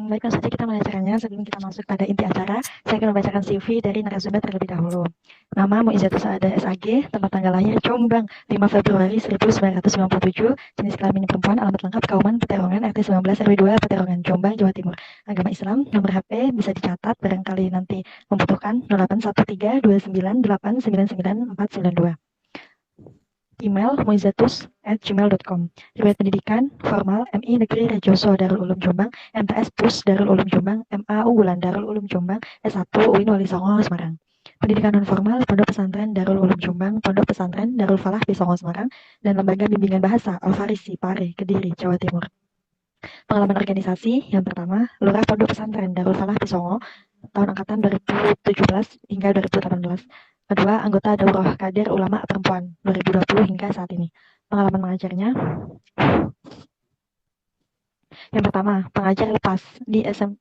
Baik, langsung saja kita mulai acaranya. Sebelum kita masuk pada inti acara, saya akan membacakan CV dari narasumber terlebih dahulu. Nama Muizatus Saada SAG, tempat tanggal lahir Jombang, 5 Februari 1997, jenis kelamin perempuan, alamat lengkap Kauman Peterongan, RT 19 RW 2 Peterongan, Jombang, Jawa Timur. Agama Islam, nomor HP bisa dicatat barangkali nanti membutuhkan 081329899492. Email moizatus@gmail.com. Riwayat pendidikan formal MI Negeri Rejoso Darul Ulum Jombang, MTS Pus Darul Ulum Jombang, MA Unggulan Darul Ulum Jombang, S1 UIN Wali Songo Semarang. Pendidikan non formal Pondok Pesantren Darul Ulum Jombang, Pondok Pesantren Darul Falah di Songo Semarang, dan Lembaga Bimbingan Bahasa Al-Farisi Pare Kediri Jawa Timur. Pengalaman organisasi yang pertama, Lurah Pondok Pesantren Darul Falah di Songo tahun angkatan 2017 hingga 2018. Kedua, anggota Daurah Kader Ulama Perempuan 2020 hingga saat ini. Pengalaman mengajarnya, yang pertama, pengajar lepas di SMA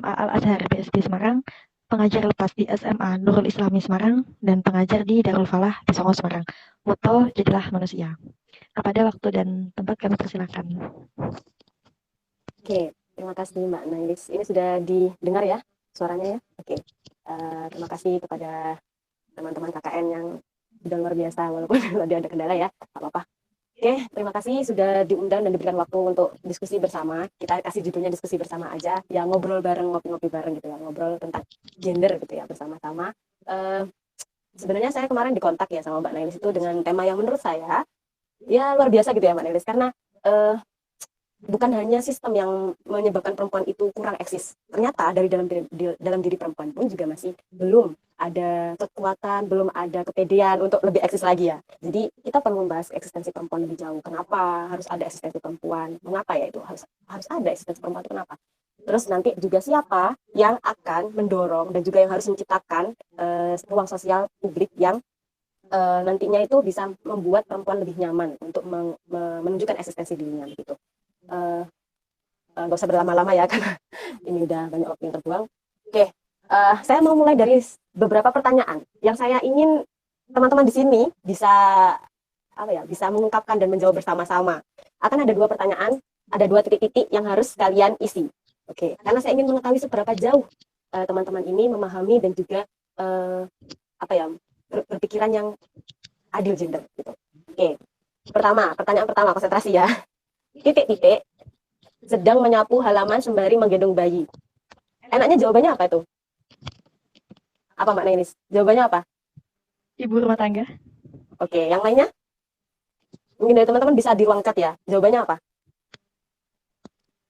Al Azhar BSD Semarang, pengajar lepas di SMA Nurul Islami Semarang, dan pengajar di Darul Falah di Songo Semarang. Moto, jadilah manusia. Kepada waktu dan tempat kami persilakan. Oke, terima kasih Mbak Nailis. Ini sudah didengar ya suaranya ya? Oke. Terima kasih kepada teman-teman KKN yang sudah luar biasa walaupun tadi ada kendala ya, nggak apa-apa. Oke, terima kasih sudah diundang dan diberikan waktu untuk diskusi bersama. Kita kasih judulnya diskusi bersama aja, ya ngobrol bareng, ngopi-ngopi bareng gitu ya, ngobrol tentang gender gitu ya bersama-sama. Sebenarnya saya kemarin dikontak ya sama Mbak Nailis itu dengan tema yang menurut saya ya luar biasa gitu ya Mbak Nailis, karena bukan hanya sistem yang menyebabkan perempuan itu kurang eksis. Ternyata dari dalam diri perempuan pun juga masih belum ada kekuatan, belum ada kepedean untuk lebih eksis lagi ya. Jadi kita perlu membahas eksistensi perempuan lebih jauh. Kenapa harus ada eksistensi perempuan? Mengapa ya itu harus ada eksistensi perempuan itu kenapa? Terus nanti juga siapa yang akan mendorong dan juga yang harus menciptakan ruang sosial publik yang nantinya itu bisa membuat perempuan lebih nyaman untuk menunjukkan eksistensi dirinya begitu. Nggak usah berlama-lama ya karena ini udah banyak waktu yang terbuang. Oke, saya mau mulai dari beberapa pertanyaan yang saya ingin teman-teman di sini bisa bisa mengungkapkan dan menjawab bersama-sama. Akan ada 2 pertanyaan, ada 2 titik-titik yang harus kalian isi. Oke, karena saya ingin mengetahui seberapa jauh teman-teman ini memahami dan juga berpikiran yang adil gender gitu. Oke, pertanyaan pertama konsentrasi ya. Titik-titik sedang menyapu halaman sembari menggendong bayi. Enaknya jawabannya apa itu? Apa Mbak Nailis? Jawabannya apa? Ibu rumah tangga. Oke, yang lainnya? Mungkin dari teman-teman bisa di ruang chat ya. Jawabannya apa?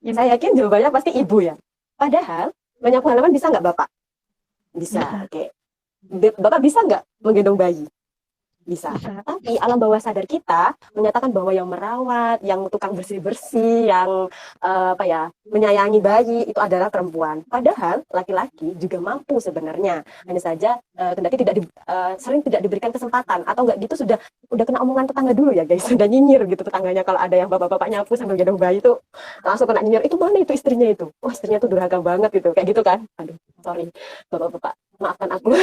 Saya yakin jawabannya pasti ibu ya. Padahal menyapu halaman bisa nggak Bapak? Bisa. Oke. Bapak bisa nggak menggendong bayi? Bisa. Tapi alam bawah sadar kita menyatakan bahwa yang merawat, yang tukang bersih-bersih, yang menyayangi bayi itu adalah perempuan. Padahal laki-laki juga mampu sebenarnya. Hanya saja kendati sering tidak diberikan kesempatan atau enggak gitu udah kena omongan tetangga dulu ya guys. Sudah nyinyir gitu tetangganya kalau ada yang bapak-bapak nyapu sambil gendong bayi itu langsung kena nyinyir. Itu mana itu istrinya itu? Oh, istrinya itu durhaka banget gitu. Kayak gitu kan. Aduh, sorry bapak-bapak. Maafkan aku.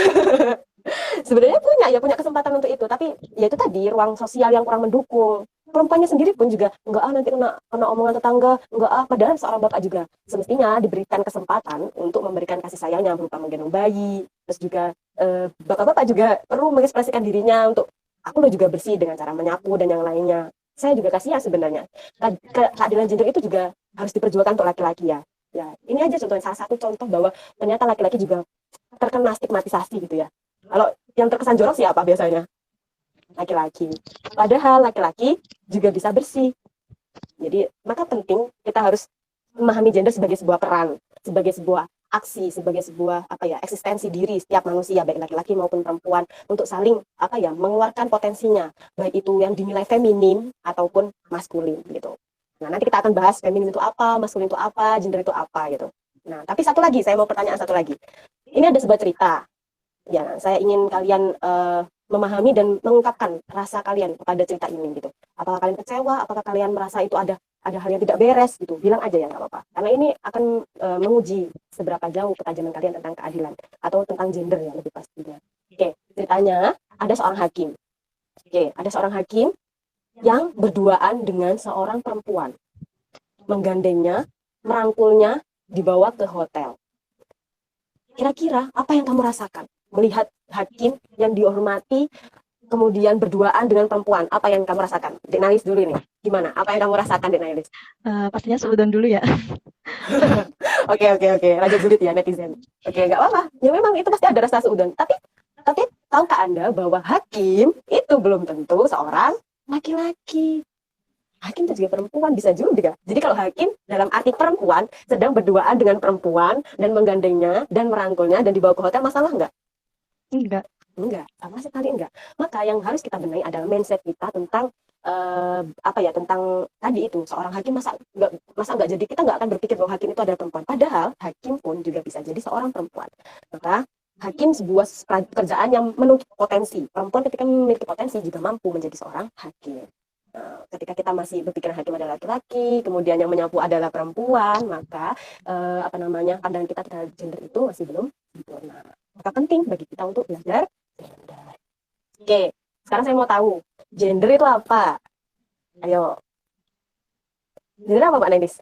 Sebenarnya punya kesempatan untuk itu, tapi ya itu tadi ruang sosial yang kurang mendukung. Perempuannya sendiri pun juga enggak nanti kena omongan tetangga, enggak padahal seorang bapak juga semestinya diberikan kesempatan untuk memberikan kasih sayangnya berupa menggendong bayi. Terus juga bapak-bapak juga perlu mengekspresikan dirinya untuk aku lo juga bersih dengan cara menyapu dan yang lainnya. Saya juga kasihan sebenarnya. Keadilan gender itu juga harus diperjuangkan untuk laki-laki ya. Ya, ini aja contohnya salah satu contoh bahwa ternyata laki-laki juga terkena stigmatisasi gitu ya. Kalau yang terkesan jorok siapa biasanya? Laki-laki. Padahal laki-laki juga bisa bersih. Jadi maka penting kita harus memahami gender sebagai sebuah peran, sebagai sebuah aksi, sebagai sebuah eksistensi diri setiap manusia baik laki-laki maupun perempuan untuk saling mengeluarkan potensinya, baik itu yang dinilai feminin ataupun maskulin gitu. Nah, nanti kita akan bahas feminin itu apa, maskulin itu apa, gender itu apa gitu. Nah, tapi satu lagi, saya mau pertanyaan satu lagi. Ini ada sebuah cerita. Ya, saya ingin kalian memahami dan mengungkapkan rasa kalian kepada cerita ini gitu. Apakah kalian kecewa? Apakah kalian merasa itu ada hal yang tidak beres gitu? Bilang aja ya nggak apa-apa. Karena ini akan menguji seberapa jauh ketajaman kalian tentang keadilan atau tentang gender ya lebih pastinya. Oke, ceritanya ada seorang hakim. Oke, ada seorang hakim yang berduaan dengan seorang perempuan, menggandengnya merangkulnya, dibawa ke hotel. Kira-kira apa yang kamu rasakan melihat hakim yang dihormati kemudian berduaan dengan perempuan? Apa yang kamu rasakan? Dek Nailis dulu nih. Gimana? Apa yang kamu rasakan, Dek Nailis? Pastinya seudon dulu ya. Oke. Raja julid ya netizen. Oke, nggak apa-apa. Ya memang itu pasti ada rasa seudon. Tapi tahukah Anda bahwa hakim itu belum tentu seorang laki-laki. Hakim itu juga perempuan, bisa juga. Jadi kalau hakim dalam arti perempuan sedang berduaan dengan perempuan dan menggandengnya dan merangkulnya dan dibawa ke hotel, masalah nggak? Enggak. Enggak, sama sekali enggak. Maka yang harus kita benahi adalah mindset kita tentang tentang tadi itu seorang hakim masa nggak jadi, kita nggak akan berpikir bahwa hakim itu adalah perempuan. Padahal hakim pun juga bisa jadi seorang perempuan. Maka hakim sebuah pekerjaan yang menuntut potensi. Perempuan ketika memiliki potensi juga mampu menjadi seorang hakim. Ketika kita masih berpikiran hakim adalah laki-laki, kemudian yang menyapu adalah perempuan, maka pandangan kita terhadap gender itu masih belum sempurna. Maka penting bagi kita untuk belajar gender. Oke, sekarang saya mau tahu gender itu apa? Ayo. Gender apa, Mbak Nenis?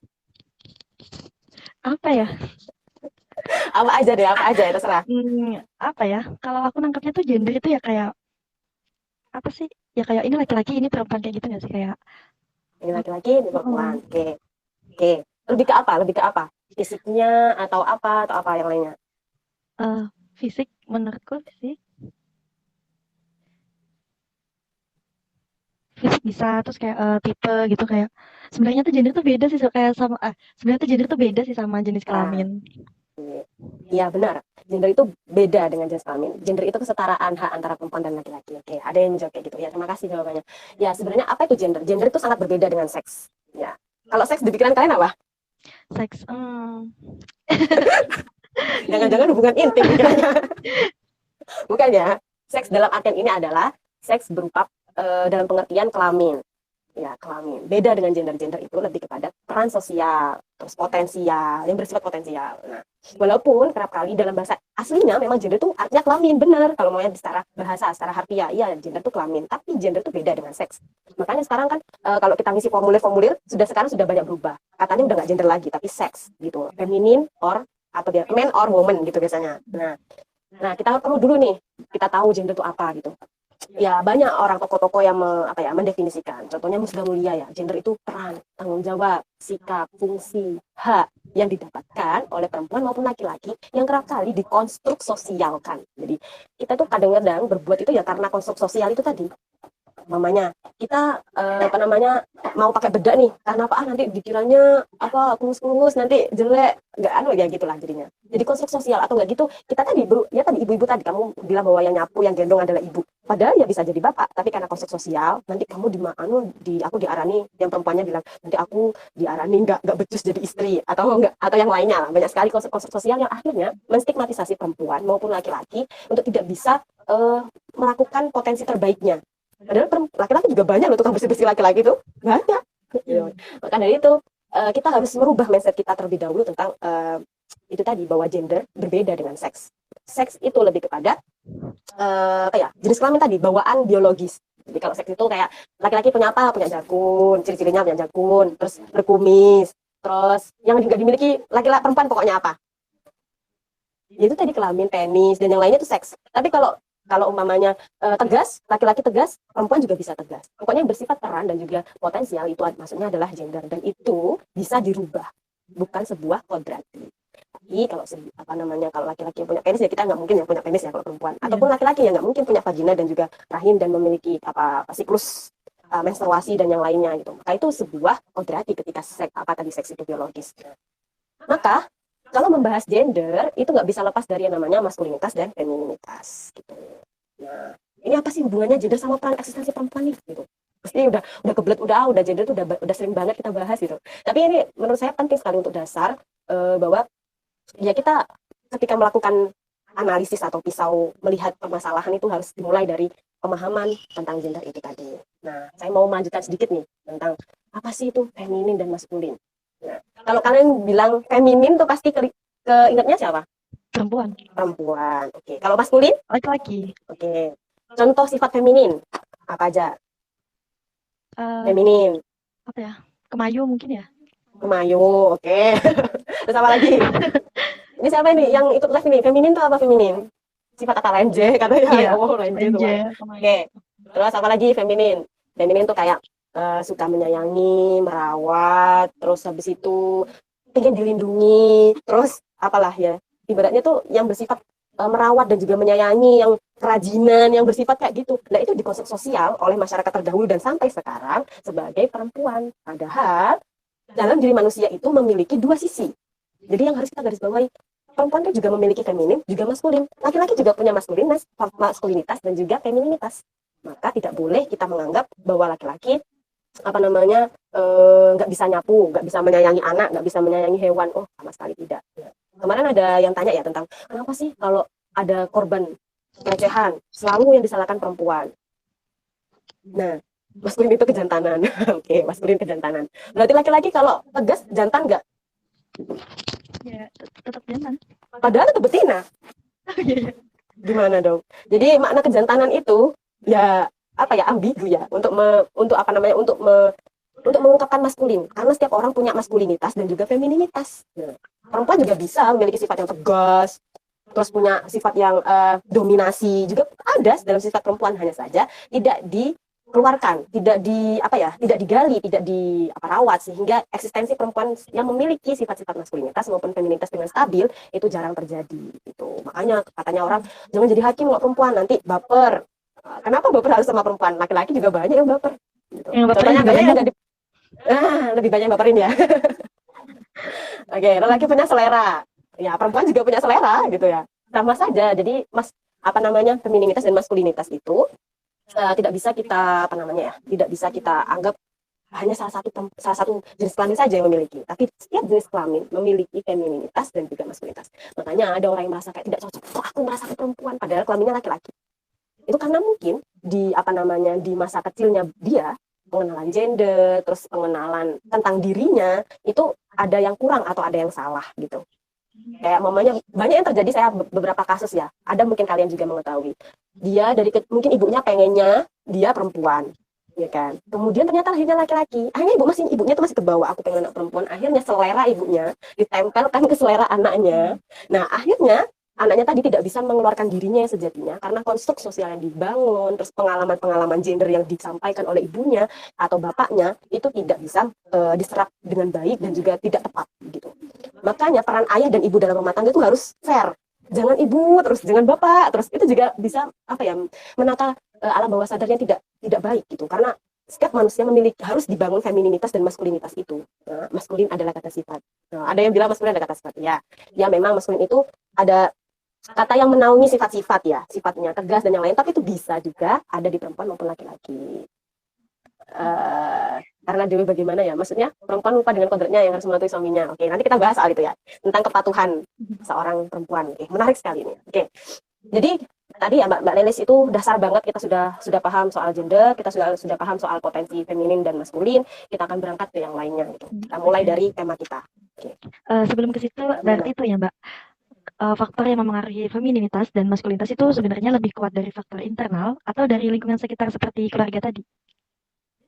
Apa ya? Apa aja ya, terserah. Apa ya? Kalau aku nangkapnya tuh gender itu ya kayak apa sih? Ya kayak ini laki-laki, ini perempuan, kayak gitu nggak sih? Kayak Ini laki-laki, ini perempuan. Oke. Lebih ke apa? Fisiknya atau apa yang lainnya? Fisik, menurutku fisik bisa, terus kayak tipe gitu, kayak sebenarnya tuh gender tuh beda sih kayak sama sebenarnya tuh gender tuh beda sih sama jenis kelamin. Iya benar, gender itu beda dengan jenis kelamin. Gender itu kesetaraan hak antara perempuan dan laki-laki. Oke, ada yang jawab kayak gitu. Ya, terima kasih jawabannya. Ya, sebenarnya apa itu gender? Gender itu sangat berbeda dengan seks. Ya, kalau seks di pikiran kalian apa? Seks, Jangan-jangan hubungan intim pikirannya. Bukan ya. Seks dalam artian ini adalah seks berupa dalam pengertian kelamin. Ya, kelamin. Beda dengan gender itu lebih kepada peran sosial, terus potensial, yang bersifat potensial. Nah, walaupun kerap kali dalam bahasa aslinya memang gender itu artinya kelamin, benar. Kalau mau yang secara bahasa, secara harfiah, iya gender itu kelamin. Tapi gender itu beda dengan seks. Makanya sekarang kan kalau kita ngisi formulir-formulir, sekarang sudah banyak berubah. Katanya udah nggak gender lagi, tapi seks gitu. Feminine or atau dia man or woman gitu biasanya. Nah kita perlu dulu nih, kita tahu gender itu apa gitu. Ya banyak orang tokoh-tokoh yang mendefinisikan. Contohnya Musda Mulia ya, gender itu peran, tanggung jawab, sikap, fungsi, hak yang didapatkan oleh perempuan maupun laki-laki yang kerap kali dikonstruk sosialkan. Jadi kita tuh kadang-kadang berbuat itu ya karena konstruk sosial itu tadi. Mamanya kita mau pakai bedak nih karena apa nanti dikiranya kurus nanti jelek, nggak ya gitulah jadinya. Jadi konstruk sosial atau nggak gitu kita tadi ibu-ibu tadi kamu bilang bahwa yang nyapu yang gendong adalah ibu, padahal ya bisa jadi bapak, tapi karena konstruk sosial nanti kamu aku diarani, yang perempuannya bilang nanti aku diarani nggak becus jadi istri atau yang lainnya lah. Banyak sekali konstruk sosial yang akhirnya menstigmatisasi perempuan maupun laki-laki untuk tidak bisa melakukan potensi terbaiknya. Padahal laki-laki juga banyak loh tukang bersih-bersih laki-laki itu banyak. Maka dari itu kita harus merubah mindset kita terlebih dahulu tentang itu tadi bahwa gender berbeda dengan seks. Seks itu lebih kepada jenis kelamin tadi, bawaan biologis. Jadi kalau seks itu kayak laki-laki punya apa? Punya jakun, ciri-cirinya punya jakun, terus berkumis, terus yang juga dimiliki laki-laki perempuan pokoknya apa? Itu tadi kelamin, penis dan yang lainnya itu seks. Tapi kalau umpamanya tegas, laki-laki tegas, perempuan juga bisa tegas. Pokoknya yang bersifat peran dan juga potensial itu maksudnya adalah gender, dan itu bisa dirubah, bukan sebuah kodrati. Tapi kalau kalau laki-laki yang punya penis ya kita nggak mungkin yang punya penis ya kalau perempuan. Ataupun laki-laki yang nggak mungkin punya vagina dan juga rahim dan memiliki siklus menstruasi dan yang lainnya gitu. Maka itu sebuah kodrati ketika seks itu biologis. Maka kalau membahas gender itu nggak bisa lepas dari yang namanya maskulinitas dan femininitas gitu. Nah, ini apa sih hubungannya gender sama peran eksistensi perempuan nih gitu. Pasti udah kebelet udah gender itu udah sering banget kita bahas gitu. Tapi ini menurut saya penting sekali untuk dasar bahwa ya kita ketika melakukan analisis atau pisau melihat permasalahan itu harus dimulai dari pemahaman tentang gender itu tadi. Nah, saya mau melanjutkan sedikit nih tentang apa sih itu feminin dan maskulin. Nah, kalau kalian bilang feminin tuh pasti keingetnya siapa? Perempuan. Oke. Kalau maskulin? Laki-laki. Oke. Contoh sifat feminin apa aja? Feminin. Apa ya? Kemayu mungkin ya? Pemayo, oke. Terus apa lagi? Ini siapa ini yang ikut live ini? Feminin tuh apa feminin? Sifat apa lenje? Katanya Iya, ya Allah lenje tuh. lenje, Oke. Terus apa lagi feminin? Feminin tuh kayak suka menyayangi, merawat, terus habis itu pengen dilindungi, terus apalah ya. Ibaratnya tuh yang bersifat merawat dan juga menyayangi, yang kerajinan, yang bersifat kayak gitu. Nah, itu dikonsep sosial oleh masyarakat terdahulu dan sampai sekarang sebagai perempuan. Padahal dalam diri manusia itu memiliki dua sisi. Jadi yang harus kita garis bawahi, perempuan itu juga memiliki feminin, juga maskulin. Laki-laki juga punya maskulinitas dan juga femininitas. Maka tidak boleh kita menganggap bahwa laki-laki nggak bisa nyapu, nggak bisa menyayangi anak, nggak bisa menyayangi hewan. Oh, sama sekali tidak. Kemarin ada yang tanya ya tentang kenapa sih kalau ada korban pelecehan selalu yang disalahkan perempuan. Nah, maskulin itu kejantanan. Oke, maskulin kejantanan. Berarti laki-laki kalau tegas jantan nggak? Ya, tetap jantan. Padahal itu betina. Gimana dong? Jadi makna kejantanan itu ya apa ya ambigu ya untuk mengungkapkan maskulin, karena setiap orang punya maskulinitas dan juga femininitas. Nah, perempuan juga bisa memiliki sifat yang tegas, terus punya sifat yang dominasi juga ada dalam sifat perempuan, hanya saja tidak dikeluarkan, tidak digali, tidak rawat, sehingga eksistensi perempuan yang memiliki sifat-sifat maskulinitas maupun feminitas dengan stabil itu jarang terjadi. Itu makanya katanya orang jangan jadi hakim kalau perempuan nanti baper. Kenapa baper harus sama perempuan? Laki-laki juga banyak yang baper. Gitu. Yang baperin juga banyak. Lebih banyak yang baperin ya. Oke, lelaki punya selera. Ya, perempuan juga punya selera gitu ya. Sama saja. Jadi femininitas dan maskulinitas itu tidak bisa kita anggap hanya salah satu jenis kelamin saja yang memiliki. Tapi setiap jenis kelamin memiliki femininitas dan juga maskulinitas. Makanya ada orang yang merasa kayak tidak cocok. Kok aku merasa perempuan padahal kelaminnya laki-laki. Itu karena mungkin di masa kecilnya dia pengenalan gender, terus pengenalan tentang dirinya itu ada yang kurang atau ada yang salah gitu. Kayak mamanya banyak yang terjadi, saya beberapa kasus ya. Ada mungkin kalian juga mengetahui. Dia mungkin ibunya pengennya dia perempuan, ya kan. Kemudian ternyata lahirnya laki-laki. Akhirnya ibunya tuh masih kebawa, aku pengen anak perempuan. Akhirnya selera ibunya ditempelkan ke selera anaknya. Nah, akhirnya anaknya tadi tidak bisa mengeluarkan dirinya yang sejatinya karena konstruk sosial yang dibangun, terus pengalaman-pengalaman gender yang disampaikan oleh ibunya atau bapaknya itu tidak bisa diserap dengan baik dan juga tidak tepat gitu. Makanya peran ayah dan ibu dalam rumah tangga itu harus fair. Jangan ibu terus jangan bapak terus, itu juga bisa menata alam bawah sadarnya tidak baik gitu. Karena setiap manusia harus dibangun femininitas dan maskulinitas itu. Nah, maskulin adalah kata sifat. Nah, ada yang bilang maskulin adalah kata sifat. Ya memang maskulin itu ada kata yang menaungi sifat-sifat ya, sifatnya tegas dan yang lain, tapi itu bisa juga ada di perempuan maupun laki-laki. Karena dulu bagaimana ya, maksudnya perempuan lupa dengan kodratnya yang harus mematuhi suaminya. Oke, nanti kita bahas soal itu ya, tentang kepatuhan seorang perempuan. Oke, menarik sekali ini. Oke, jadi tadi ya Mbak Lelis itu dasar banget, kita sudah paham soal gender, kita sudah paham soal potensi feminin dan maskulin. Kita akan berangkat ke yang lainnya gitu. Kita mulai dari tema kita. Oke. Sebelum ke situ berarti itu ya Mbak, faktor yang memengaruhi femininitas dan maskulinitas itu sebenarnya lebih kuat dari faktor internal atau dari lingkungan sekitar seperti keluarga tadi?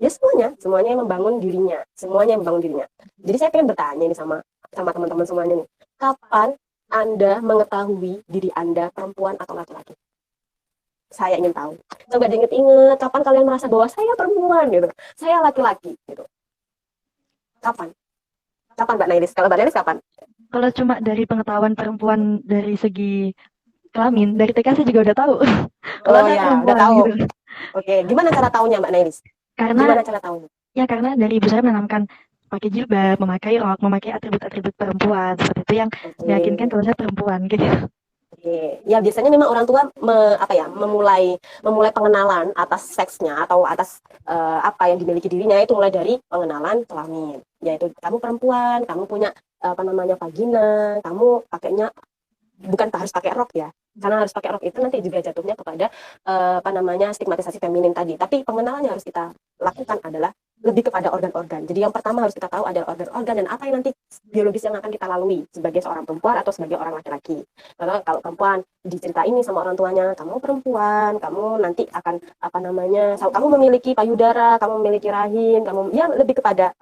Ya semuanya yang membangun dirinya, Jadi saya pengen bertanya nih sama teman-teman semuanya nih, kapan Anda mengetahui diri Anda perempuan atau laki-laki? Saya ingin tahu. Coba diinget-inget, kapan kalian merasa bahwa saya perempuan gitu, saya laki-laki gitu. Kapan Mbak Nailis? Kalau Mbak Nailis kapan? Kalau cuma dari pengetahuan perempuan dari segi kelamin, dari TK saya juga udah tahu. Oh ya, udah tahu. Gitu. Oke, gimana cara tahunya Mbak Nailis? Gimana cara tahunya? Ya karena dari ibu saya menanamkan pakai jilbab, memakai rok, memakai atribut-atribut perempuan, seperti itu yang meyakinkan kalau saya perempuan gitu. Ya biasanya memang orang tua memulai pengenalan atas seksnya atau atas apa yang dimiliki dirinya itu mulai dari pengenalan kelamin, yaitu kamu perempuan, kamu punya vagina, kamu pakainya bukan harus pakai rok ya, karena harus pakai rok itu nanti juga jatuhnya kepada stigmatisasi feminin tadi. Tapi pengenalannya harus kita lakukan adalah lebih kepada organ-organ. Jadi yang pertama harus kita tahu adalah organ-organ dan apa yang nanti biologis yang akan kita lalui sebagai seorang perempuan atau sebagai orang laki-laki. Karena kalau perempuan diceritain sama orang tuanya, kamu perempuan, kamu nanti akan kamu memiliki payudara, kamu memiliki rahim, kamu yang lebih kepada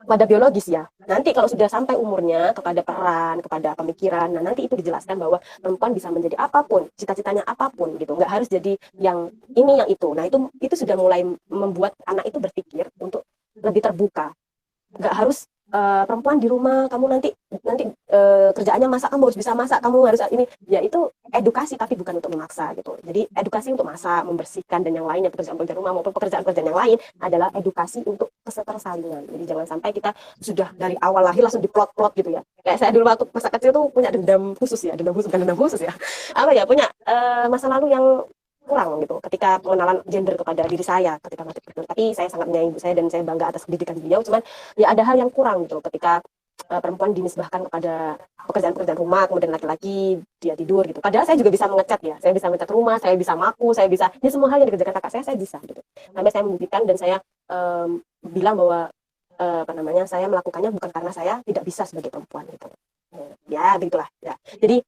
pada biologis ya. Nanti kalau sudah sampai umurnya, kepada peran, kepada pemikiran, nah nanti itu dijelaskan bahwa perempuan bisa menjadi apapun, cita-citanya apapun gitu. Nggak harus jadi yang ini, yang itu. Nah itu sudah mulai membuat anak itu berpikir untuk lebih terbuka. Nggak harus perempuan di rumah, kamu nanti kerjaannya masak, kamu harus bisa masak, kamu harus ini. Ya itu edukasi tapi bukan untuk memaksa gitu. Jadi edukasi untuk masak, membersihkan dan yang lainnya, pekerjaan-pekerjaan rumah maupun pekerjaan-pekerjaan yang lain adalah edukasi untuk kesetarsalingan. Jadi jangan sampai kita sudah dari awal lahir langsung diplot-plot gitu ya. Kayak saya dulu waktu masa kecil tuh punya dendam khusus ya, dendam khusus, bukan dendam khusus ya. Apa ya, punya masa lalu yang kurang gitu ketika pengenalan gender kepada diri saya ketika masih kecil. Tapi saya sangat menyayangi ibu saya dan saya bangga atas pendidikan beliau. Cuman ya ada hal yang kurang gitu ketika perempuan dinisbahkan kepada pekerjaan-pekerjaan rumah, kemudian laki-laki dia tidur gitu. Padahal saya juga bisa mengecat ya, saya bisa mengecat rumah, saya bisa maku, saya bisa, ya semua hal yang dikerjakan kakak saya bisa gitu. Sampai saya membuktikan dan saya bilang bahwa apa namanya, saya melakukannya bukan karena saya tidak bisa sebagai perempuan gitu. Ya begitulah ya. Jadi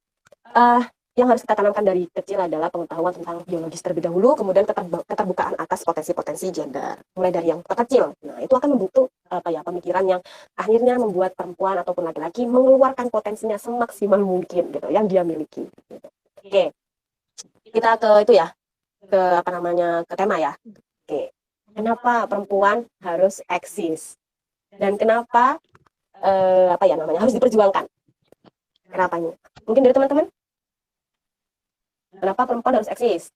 yang harus kita tanamkan dari kecil adalah pengetahuan tentang biologis terlebih dahulu, kemudian keterbukaan atas potensi-potensi gender, mulai dari yang terkecil. Nah, itu akan membentuk pemikiran yang akhirnya membuat perempuan ataupun laki-laki mengeluarkan potensinya semaksimal mungkin gitu, yang dia miliki. Gitu. Oke, kita ke itu ya, ke tema ya. Oke, kenapa perempuan harus eksis dan kenapa harus diperjuangkan? Kenapanya? Mungkin dari teman-teman? Kenapa perempuan harus eksis?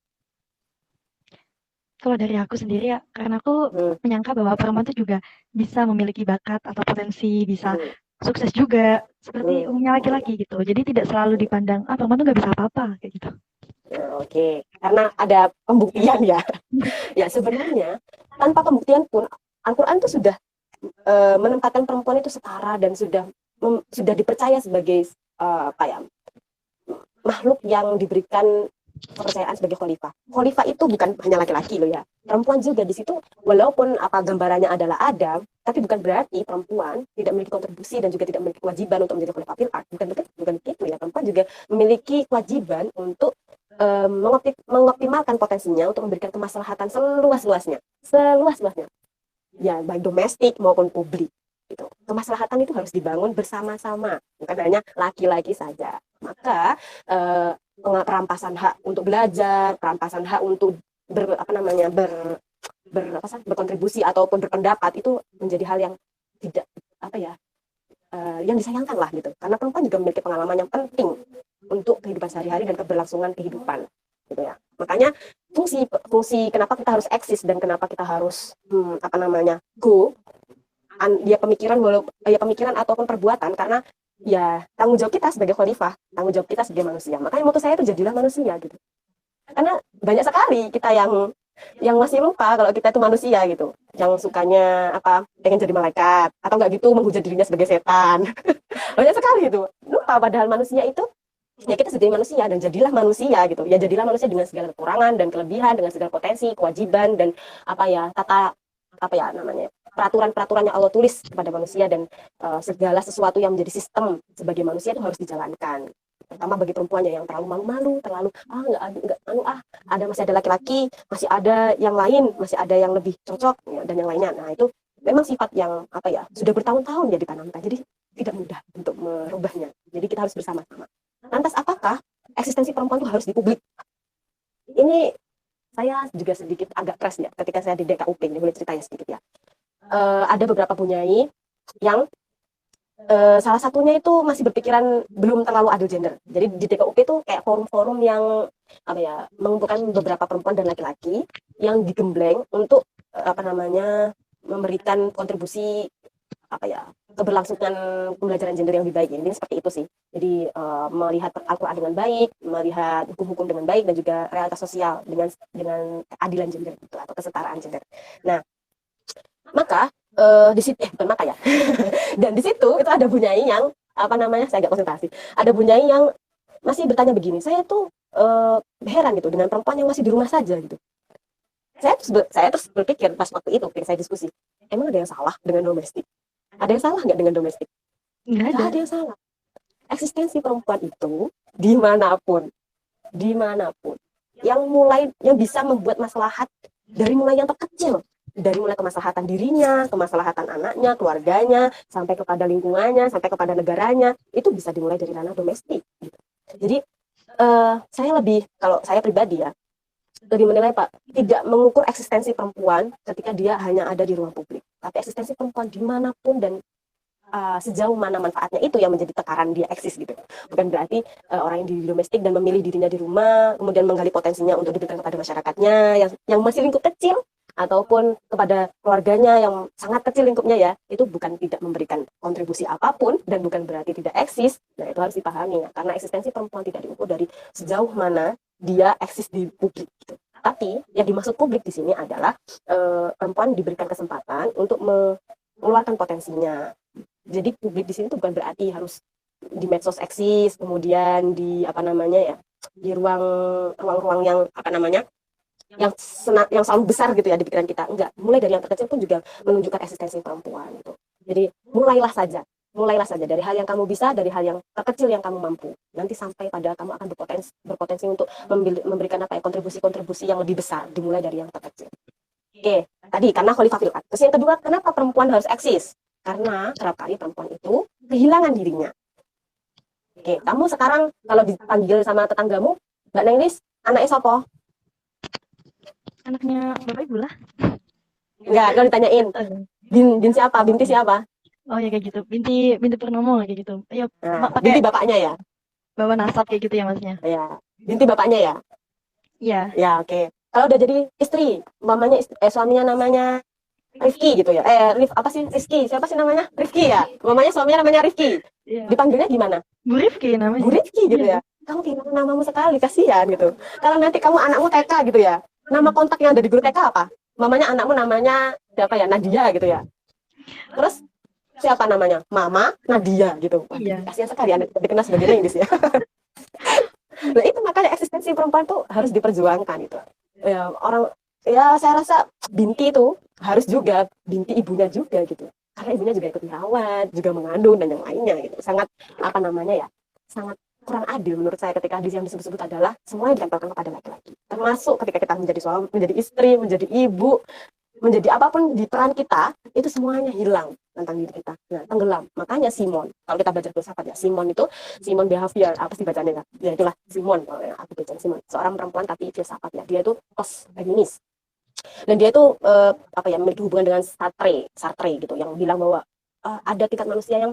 Kalau dari aku sendiri ya, karena aku menyangka bahwa perempuan itu juga bisa memiliki bakat atau potensi, bisa sukses juga seperti umumnya laki-laki gitu. Jadi tidak selalu dipandang perempuan tuh nggak bisa apa-apa kayak gitu. Oke, karena ada pembuktian ya. Ya sebenarnya tanpa pembuktian pun Al-Quran itu sudah menempatkan perempuan itu setara dan sudah dipercaya sebagai makhluk yang diberikan kepercayaan sebagai khalifah. Khalifah itu bukan hanya laki-laki loh ya. Perempuan juga di situ, walaupun gambarannya adalah Adam, tapi bukan berarti perempuan tidak memiliki kontribusi dan juga tidak memiliki kewajiban untuk menjadi khalifah fil ard. Bukan begitu ya. Perempuan juga memiliki kewajiban untuk mengoptimalkan potensinya untuk memberikan kemaslahatan seluas-luasnya. Ya, baik domestik maupun publik. Gitu. Kemaslahatan itu harus dibangun bersama-sama, bukan hanya laki-laki saja. Maka perampasan hak untuk belajar, perampasan hak untuk berkontribusi ataupun berpendapat itu menjadi hal yang tidak yang disayangkan lah gitu. Karena perempuan juga memiliki pengalaman yang penting untuk kehidupan sehari-hari dan keberlangsungan kehidupan gitu ya. Makanya fungsi kenapa kita harus eksis dan kenapa kita harus dia pemikiran ataupun perbuatan, karena ya tanggung jawab kita sebagai khalifah, tanggung jawab kita sebagai manusia. Makanya moto saya itu jadilah manusia gitu. Karena banyak sekali kita yang masih lupa kalau kita itu manusia gitu, yang sukanya pengen jadi malaikat atau enggak gitu menghujat dirinya sebagai setan. Banyak sekali itu lupa, padahal manusia itu ya kita sebagai manusia, dan jadilah manusia gitu ya, jadilah manusia dengan segala kekurangan dan kelebihan, dengan segala potensi, kewajiban dan peraturan-peraturan yang Allah tulis kepada manusia, dan segala sesuatu yang menjadi sistem sebagai manusia itu harus dijalankan. Terutama bagi perempuannya yang terlalu malu-malu, terlalu masih ada laki-laki, masih ada yang lain, masih ada yang lebih cocok ya, dan yang lainnya. Nah itu memang sifat yang sudah bertahun-tahun ya ditanamkan, jadi tidak mudah untuk merubahnya. Jadi kita harus bersama-sama. Lantas apakah eksistensi perempuan itu harus di publik? Ini saya juga sedikit agak keras ya ketika saya di DKUP, ini boleh cerita ya sedikit ya. Ada beberapa bunyai yang salah satunya itu masih berpikiran belum terlalu adil gender. Jadi di DKUP itu kayak forum-forum yang mengumpulkan beberapa perempuan dan laki-laki yang digembleng untuk memberikan kontribusi keberlangsungan pembelajaran gender yang lebih baik. Ini seperti itu sih. Jadi melihat Al-Quran dengan baik, melihat hukum-hukum dengan baik, dan juga realitas sosial dengan keadilan gender gitu, atau kesetaraan gender. Nah, maka di situ bukan maka ya. Dan di situ itu ada bunyai yang saya agak konsentrasi. Ada bunyai yang masih bertanya begini, saya tuh heran gitu dengan perempuan yang masih di rumah saja gitu. Saya terus berpikir pas waktu itu saya diskusi, emang ada yang salah dengan domestik? Ada yang salah nggak dengan domestik? Nggak ada yang salah. Eksistensi perempuan itu dimanapun, yang bisa membuat maslahat dari mulai yang terkecil dari mulai kemaslahatan dirinya, kemaslahatan anaknya, keluarganya, sampai kepada lingkungannya, sampai kepada negaranya, itu bisa dimulai dari ranah domestik. Gitu. Jadi saya lebih, kalau saya pribadi ya, lebih menilai Pak, tidak mengukur eksistensi perempuan ketika dia hanya ada di ruang publik, tapi eksistensi perempuan dimanapun dan sejauh mana manfaatnya itu yang menjadi tekaran dia eksis gitu. Bukan berarti orang yang di domestik dan memilih dirinya di rumah, kemudian menggali potensinya untuk diberikan kepada masyarakatnya yang masih lingkup kecil, ataupun kepada keluarganya yang sangat kecil lingkupnya ya, itu bukan tidak memberikan kontribusi apapun dan bukan berarti tidak eksis. Nah itu harus dipahami ya, karena eksistensi perempuan tidak diukur dari sejauh mana dia eksis di publik gitu. Tapi yang dimaksud publik di sini adalah perempuan diberikan kesempatan untuk mengeluarkan potensinya. Jadi publik di sini tuh bukan berarti harus di medsos eksis, kemudian di apa namanya ya, di ruang-ruang yang apa namanya, yang selalu besar gitu ya di pikiran kita. Enggak, mulai dari yang terkecil pun juga menunjukkan eksistensi perempuan gitu. Jadi mulailah saja dari hal yang kamu bisa, dari hal yang terkecil yang kamu mampu. Nanti sampai pada kamu akan berpotensi untuk memberikan apa ya, kontribusi yang lebih besar, dimulai dari yang terkecil. Oke, tadi karena khalifah fil ard. Terus yang kedua, kenapa perempuan harus eksis? Karena kerap kali perempuan itu kehilangan dirinya. Oke, kamu sekarang kalau dipanggil sama tetanggamu, Mbak Nenglis, anaknya siapa? Anaknya Bapak Ibu lah. Enggak, kalau ditanyain, bin siapa? Binti siapa? Oh ya kayak gitu. Binti Purnomo kayak gitu. Ayo, Nah, pakai binti bapaknya ya? bawa nasab kayak gitu ya Masnya. Ya, binti bapaknya ya? Iya. Ya, oke. Kalau udah jadi istri, suaminya namanya Rifki gitu ya. Apa sih Rizky? Siapa sih namanya? Rifki ya. Suaminya namanya Rifki. Iya. Dipanggilnya gimana? Bu Rifki namanya. Bu Rifki gitu ya. Kamu kehilangan namamu sekali, kasihan gitu. Kalau nanti kamu anakmu TK gitu ya, nama kontak yang ada di guru TK apa? Anakmu namanya siapa ya? Nadia gitu ya. Terus siapa namanya? Mama Nadia gitu. Iya. Kasihan sekali anak dikenal sebagai Inggris ya. Nah itu makanya eksistensi perempuan tuh harus diperjuangkan gitu. Ya orang, ya saya rasa binti itu harus juga binti ibunya juga gitu, karena ibunya juga ikut merawat, juga mengandung dan yang lainnya gitu. Sangat apa namanya ya, sangat kurang adil menurut saya ketika hadis yang disebut-sebut adalah semua yang ditempelkan kepada laki-laki, termasuk ketika kita menjadi suami, menjadi istri, menjadi ibu, menjadi apapun di peran kita, itu semuanya hilang tentang diri kita. Nah, tenggelam. Makanya Simon, kalau kita belajar filsafat ya, Simon Behavior, apa sih bacanya ya, itulah Simon, aku baca Simon, seorang perempuan tapi filsafat ya, dia itu post feminis. Dan dia itu memiliki hubungan dengan Sartre gitu, yang bilang bahwa ada tingkat manusia yang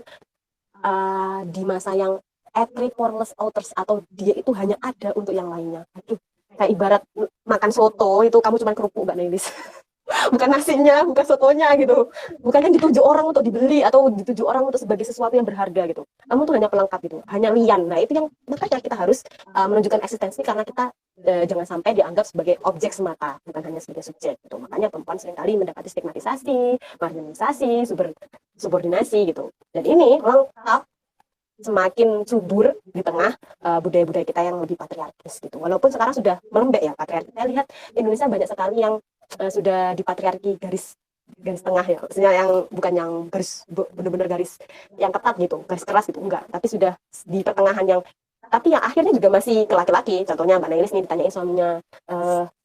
di masa yang every formless authors, atau dia itu hanya ada untuk yang lainnya. Aduh, kayak ibarat makan soto itu kamu cuma kerupuk Mbak Nelis. Bukan nasinya, bukan sotonya gitu. Bukannya dituju orang untuk dibeli atau dituju orang untuk sebagai sesuatu yang berharga gitu. Kamu tuh hanya pelengkap gitu, hanya lian. Nah itu yang makanya kita harus menunjukkan eksistensi, karena kita jangan sampai dianggap sebagai objek semata, bukan hanya sebagai subjek gitu. Makanya perempuan seringkali mendapati stigmatisasi, marginalisasi, subordinasi gitu. Dan ini lengkap semakin subur di tengah budaya-budaya kita yang lebih patriarkis gitu. Walaupun sekarang sudah melembek ya patriarki. Saya lihat Indonesia banyak sekali yang sudah dipatriarki garis tengah ya, maksudnya yang bukan yang garis benar-benar garis yang ketat gitu, garis keras gitu, enggak, tapi sudah di pertengahan yang, tapi yang akhirnya juga masih ke laki-laki. Contohnya Mbak Nelis nih ditanyain suaminya,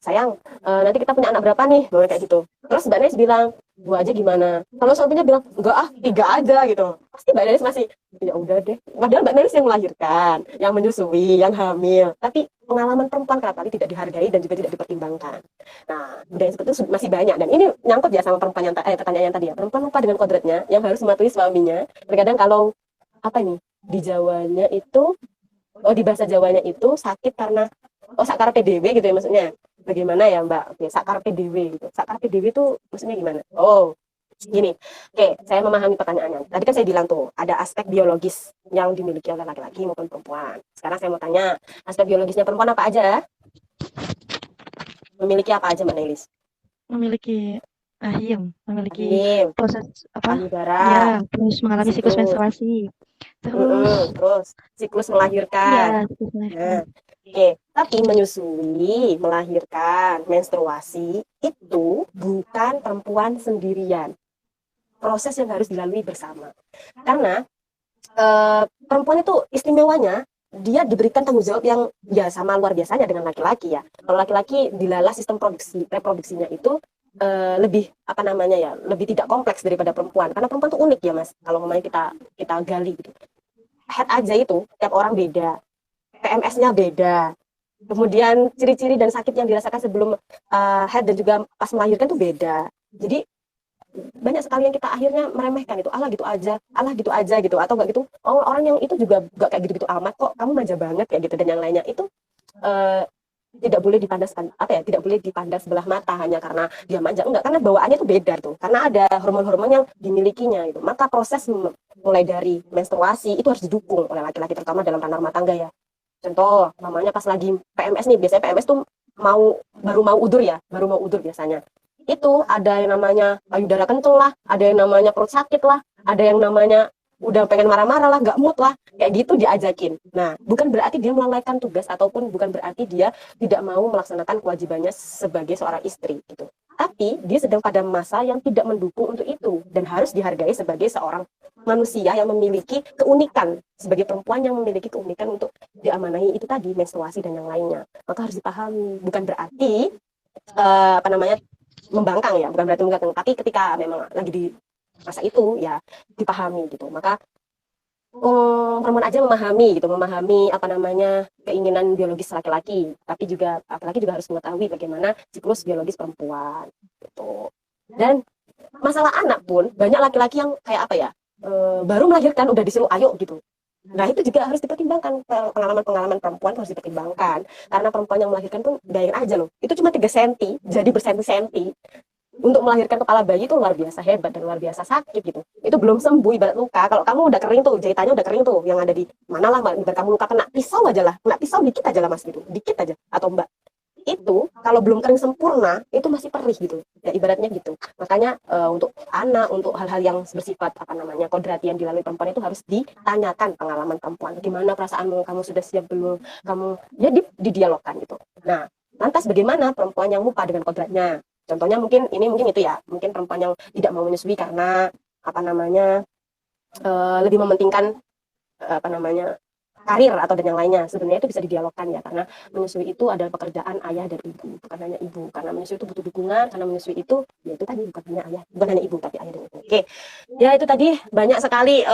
sayang nanti kita punya anak berapa nih, boleh kayak gitu. Terus Mbak Nelis bilang 2 aja gimana? Kalau suaminya bilang enggak 3 aja gitu, pasti Mbak Nelis masih ya udah deh. Padahal Mbak Nelis yang melahirkan, yang menyusui, yang hamil, tapi pengalaman perempuan kerap kali tidak dihargai dan juga tidak dipertimbangkan. Nah, budaya seperti itu masih banyak, dan ini nyangkut ya sama perempuan yang pertanyaan yang tadi ya. Perempuan lupa dengan kodratnya yang harus mematuhi suaminya. Terkadang kalau apa ini di Jawanya itu, di bahasa Jawanya itu sakit karena sakar PDW gitu ya maksudnya. Bagaimana ya Mbak? Oke, sakar PDW gitu. Sakar PDW itu maksudnya gimana? Oh, gini. Oke, saya memahami pertanyaannya. Tadi kan saya bilang tuh, ada aspek biologis yang dimiliki oleh laki-laki maupun perempuan. Sekarang saya mau tanya, aspek biologisnya perempuan apa aja? Memiliki apa aja Mbak Nelis? Memiliki memiliki proses payudara, ya, terus mengalami siklus menstruasi, terus siklus melahirkan. Ya, siklus melahirkan. Oke, tapi menyusui, melahirkan, menstruasi itu bukan perempuan sendirian. Proses yang harus dilalui bersama. Karena perempuan itu istimewanya, dia diberikan tanggung jawab yang ya sama luar biasanya dengan laki-laki ya. Kalau laki-laki dilala sistem reproduksinya itu lebih apa namanya ya, lebih tidak kompleks daripada perempuan, karena perempuan tuh unik ya Mas, kalau ngomongnya kita gali gitu. Head aja itu tiap orang beda, PMS-nya beda, kemudian ciri-ciri dan sakit yang dirasakan sebelum head dan juga pas melahirkan tuh beda. Jadi banyak sekali yang kita akhirnya meremehkan itu, alah gitu aja gitu, atau enggak gitu, oh orang yang itu juga enggak kayak gitu-gitu amat kok, kamu manja banget kayak gitu, dan yang lainnya itu eh, tidak boleh dipandaskan apa ya, tidak boleh dipandang sebelah mata hanya karena dia manja, enggak, karena bawaannya tuh beda tuh, karena ada hormon-hormon yang dimilikinya itu. Maka proses mulai dari menstruasi itu harus didukung oleh laki-laki, terutama dalam ranah rumah tangga ya. Contoh namanya pas lagi PMS nih, biasanya PMS tuh baru mau udur ya, baru mau udur biasanya itu ada yang namanya payudara kenceng lah, ada yang namanya perut sakit lah, ada yang namanya udah pengen marah-marah lah, nggak mood lah, kayak gitu diajakin. Nah, bukan berarti dia melalaikan tugas, ataupun bukan berarti dia tidak mau melaksanakan kewajibannya sebagai seorang istri gitu. Tapi dia sedang pada masa yang tidak mendukung untuk itu, dan harus dihargai sebagai seorang manusia yang memiliki keunikan, sebagai perempuan yang memiliki keunikan untuk diamanahi itu tadi, menstruasi dan yang lainnya. Maka harus dipahami, bukan berarti apa namanya membangkang ya, bukan berarti membangkang, tapi ketika memang lagi di masa itu ya dipahami gitu. Maka perempuan aja memahami apa namanya keinginan biologis laki-laki, tapi juga apalagi juga harus mengetahui bagaimana siklus biologis perempuan gitu. Dan masalah anak pun banyak laki-laki yang kayak apa ya, baru melahirkan udah disuruh ayo gitu. Nah itu juga harus dipertimbangkan, pengalaman-pengalaman perempuan harus dipertimbangkan, karena perempuan yang melahirkan pun bayangin aja loh, itu cuma 3 cm jadi bersenti-senti. Untuk melahirkan kepala bayi itu luar biasa hebat dan luar biasa sakit gitu. Itu belum sembuh, ibarat luka. Kalau kamu udah kering tuh, jahitannya udah kering tuh, yang ada di mana lah, ibarat kamu luka kena pisau aja lah, kena pisau dikit aja lah Mas gitu, dikit aja atau Mbak, itu kalau belum kering sempurna itu masih perih gitu ya, ibaratnya gitu. Makanya untuk anak, untuk hal-hal yang bersifat apa namanya kodrati yang dilalui perempuan itu harus ditanyakan pengalaman perempuan, gimana perasaanmu, kamu sudah siap belum, kamu ya didialogkan gitu. Nah lantas bagaimana perempuan yang lupa dengan kodratnya, contohnya mungkin itu ya, mungkin perempuan yang tidak mau menyusui karena apa namanya lebih mementingkan apa namanya karir atau dan yang lainnya. Sebenarnya itu bisa didialogkan ya, karena menyusui itu adalah pekerjaan ayah dan ibu, bukan hanya ibu. Karena menyusui itu butuh dukungan, karena menyusui itu ya itu tadi bukan hanya ayah, bukan hanya ibu, tapi ayah dan ibu. Oke, ya itu tadi banyak sekali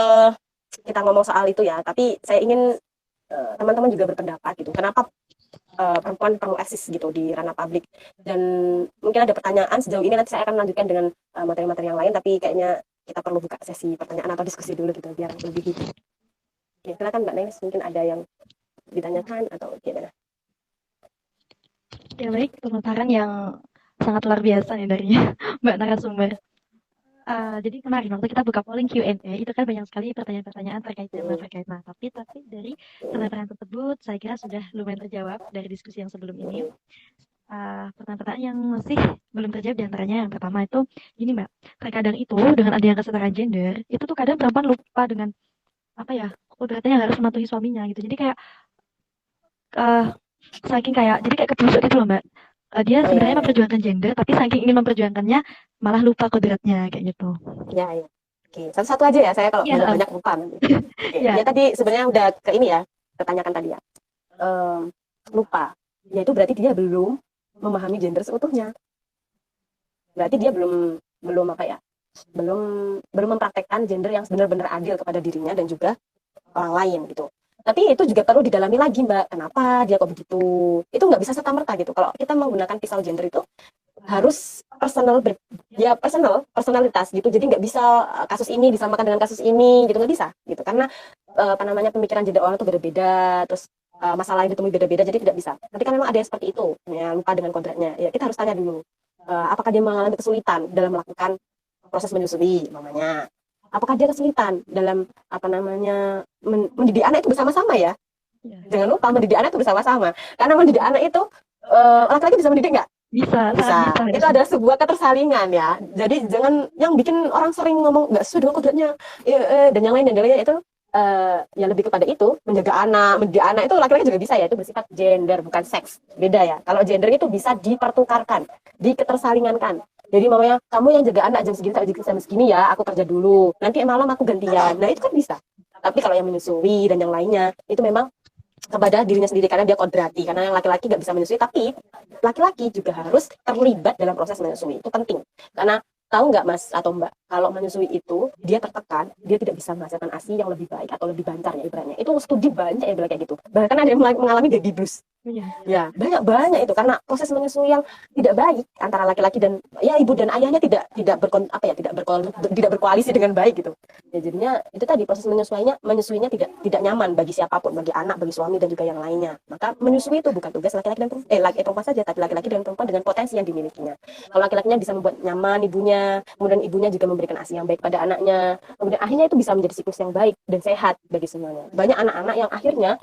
kita ngomong soal itu ya. Tapi saya ingin teman-teman juga berpendapat gitu. Kenapa perempuan perlu eksis gitu di ranah publik? Dan mungkin ada pertanyaan sejauh ini, nanti saya akan lanjutkan dengan materi-materi yang lain. Tapi kayaknya kita perlu buka sesi pertanyaan atau diskusi dulu gitu biar lebih hidup. Ya, silakan Mbak Nelis, mungkin ada yang ditanyakan atau gimana? Ya baik, pemaparan yang sangat luar biasa nih dari Mbak narasumber. Jadi kemarin waktu kita buka polling Q&A itu kan banyak sekali pertanyaan-pertanyaan terkait tema tapi dari pertanyaan tersebut saya kira sudah lumayan terjawab dari diskusi yang sebelum ini. Pertanyaan yang masih belum terjawab diantaranya yang pertama itu gini Mbak, terkadang itu dengan adanya kesetaraan gender itu tuh kadang perempuan lupa dengan apa ya, kodratnya yang harus mematuhi suaminya gitu. Jadi kayak saking kayak jadi kayak ketusuk gitu loh Mbak. Dia sebenarnya memperjuangkan gender, tapi saking ingin memperjuangkannya malah lupa kodratnya kayak gitu. Ya, ya. Oke, satu-satu aja ya, saya kalau banyak lupa nanti. Oke. Ya tadi sebenarnya udah ke ini ya, ketanyakan tadi ya. Lupa. Ya itu berarti dia belum memahami gender seutuhnya. Berarti dia belum apa ya? Belum mempraktekkan gender yang benar-benar adil kepada dirinya dan juga orang lain gitu. Tapi itu juga perlu didalami lagi Mbak, kenapa dia kok begitu. Itu nggak bisa serta-merta gitu. Kalau kita menggunakan pisau gender itu harus personalitas gitu. Jadi nggak bisa kasus ini disamakan dengan kasus ini gitu, nggak bisa gitu. Karena apa namanya pemikiran gender orang itu beda-beda, terus masalah yang ditemui beda-beda, jadi tidak bisa. Tapi kan memang ada yang seperti itu, ya, lupa dengan kodratnya. Ya kita harus tanya dulu, apakah dia mengalami kesulitan dalam melakukan proses menyusui, mamanya. Apakah dia kesulitan dalam apa namanya mendidik anak itu bersama-sama ya? Jangan lupa mendidik anak itu bersama-sama. Karena mendidik anak itu laki-laki bisa mendidik nggak? Bisa. Itu adalah sebuah ketersalingan ya. Jadi jangan yang bikin orang sering ngomong nggak sesuai dengan kodratnya dan yang lain itu ya lebih kepada itu menjaga anak, mendidik anak itu laki-laki juga bisa ya, itu bersifat gender bukan seks, beda ya. Kalau gender itu bisa dipertukarkan, diketersalingankan. Jadi mamanya kamu yang jaga anak jam segini sampai segini ya, aku kerja dulu. Nanti malam aku gantian. Nah itu kan bisa. Tapi kalau yang menyusui dan yang lainnya itu memang kepada dirinya sendiri karena dia kodrati, karena yang laki-laki nggak bisa menyusui, tapi laki-laki juga harus terlibat dalam proses menyusui. Itu penting karena tahu nggak Mas atau Mbak, kalau menyusui itu dia tertekan, dia tidak bisa menghasilkan ASI yang lebih baik atau lebih lancar ya ibaratnya. Itu studi banyak ya bilang kayak gitu. Bahkan ada yang mengalami baby blues. Ya, banyak itu karena proses menyusui yang tidak baik antara laki-laki dan ya ibu dan ayahnya tidak berkoalisi dengan baik gitu. Ya jadinya itu tadi proses menyusuinya tidak nyaman bagi siapapun, bagi anak, bagi suami dan juga yang lainnya. Maka menyusui itu bukan tugas laki-laki dan perempuan saja, tapi laki-laki dan perempuan dengan potensi yang dimilikinya. Kalau laki-lakinya bisa membuat nyaman ibunya, kemudian ibunya juga memberikan ASI yang baik pada anaknya, kemudian akhirnya itu bisa menjadi siklus yang baik dan sehat bagi semuanya. Banyak anak-anak yang akhirnya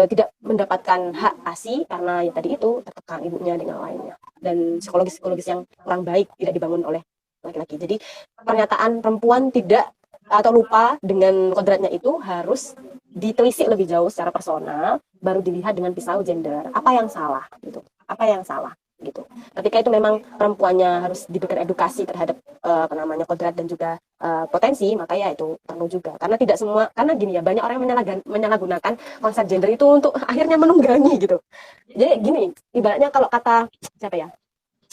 tidak mendapatkan hak ASI karena ya tadi itu tertekan ibunya dengan lainnya, dan psikologis yang kurang baik tidak dibangun oleh laki-laki. Jadi pernyataan perempuan tidak atau lupa dengan kodratnya itu harus ditelisik lebih jauh secara personal, baru dilihat dengan pisau gender apa yang salah gitu, gitu. Ketika itu memang perempuannya harus diberikan edukasi terhadap kodrat dan juga potensi, maka ya itu perlu juga. Karena tidak semua, karena gini ya, banyak orang yang menyalahgunakan konsep gender itu untuk akhirnya menunggangi gitu. Jadi gini, ibaratnya kalau kata siapa ya?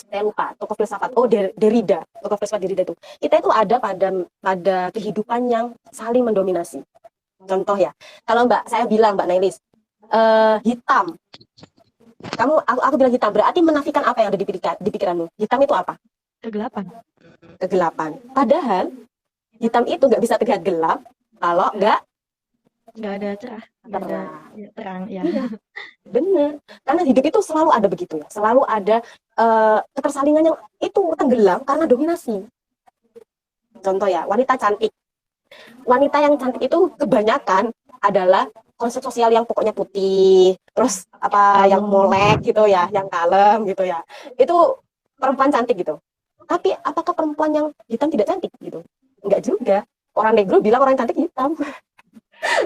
Saya lupa, tokoh filsafat, Derrida, tokoh filsafat Derrida itu. Kita itu ada pada kehidupan yang saling mendominasi. Contoh ya, kalau saya bilang Mbak Nailis, hitam. Aku bilang hitam, berarti menafikan apa yang ada di pikiranmu. Hitam itu apa? Kegelapan. Padahal hitam itu nggak bisa terlihat gelap kalau nggak ada cerah, nggak ada terang ya. Bener, karena hidup itu selalu ada begitu ya, selalu ada ketersalingan yang itu tenggelam karena dominasi. Contoh ya, wanita cantik. Wanita yang cantik itu kebanyakan adalah konsep sosial yang pokoknya putih, terus yang molek gitu ya, yang kalem gitu ya. Itu perempuan cantik gitu. Tapi apakah perempuan yang hitam tidak cantik gitu? Enggak juga. Orang negro bilang orang cantik hitam.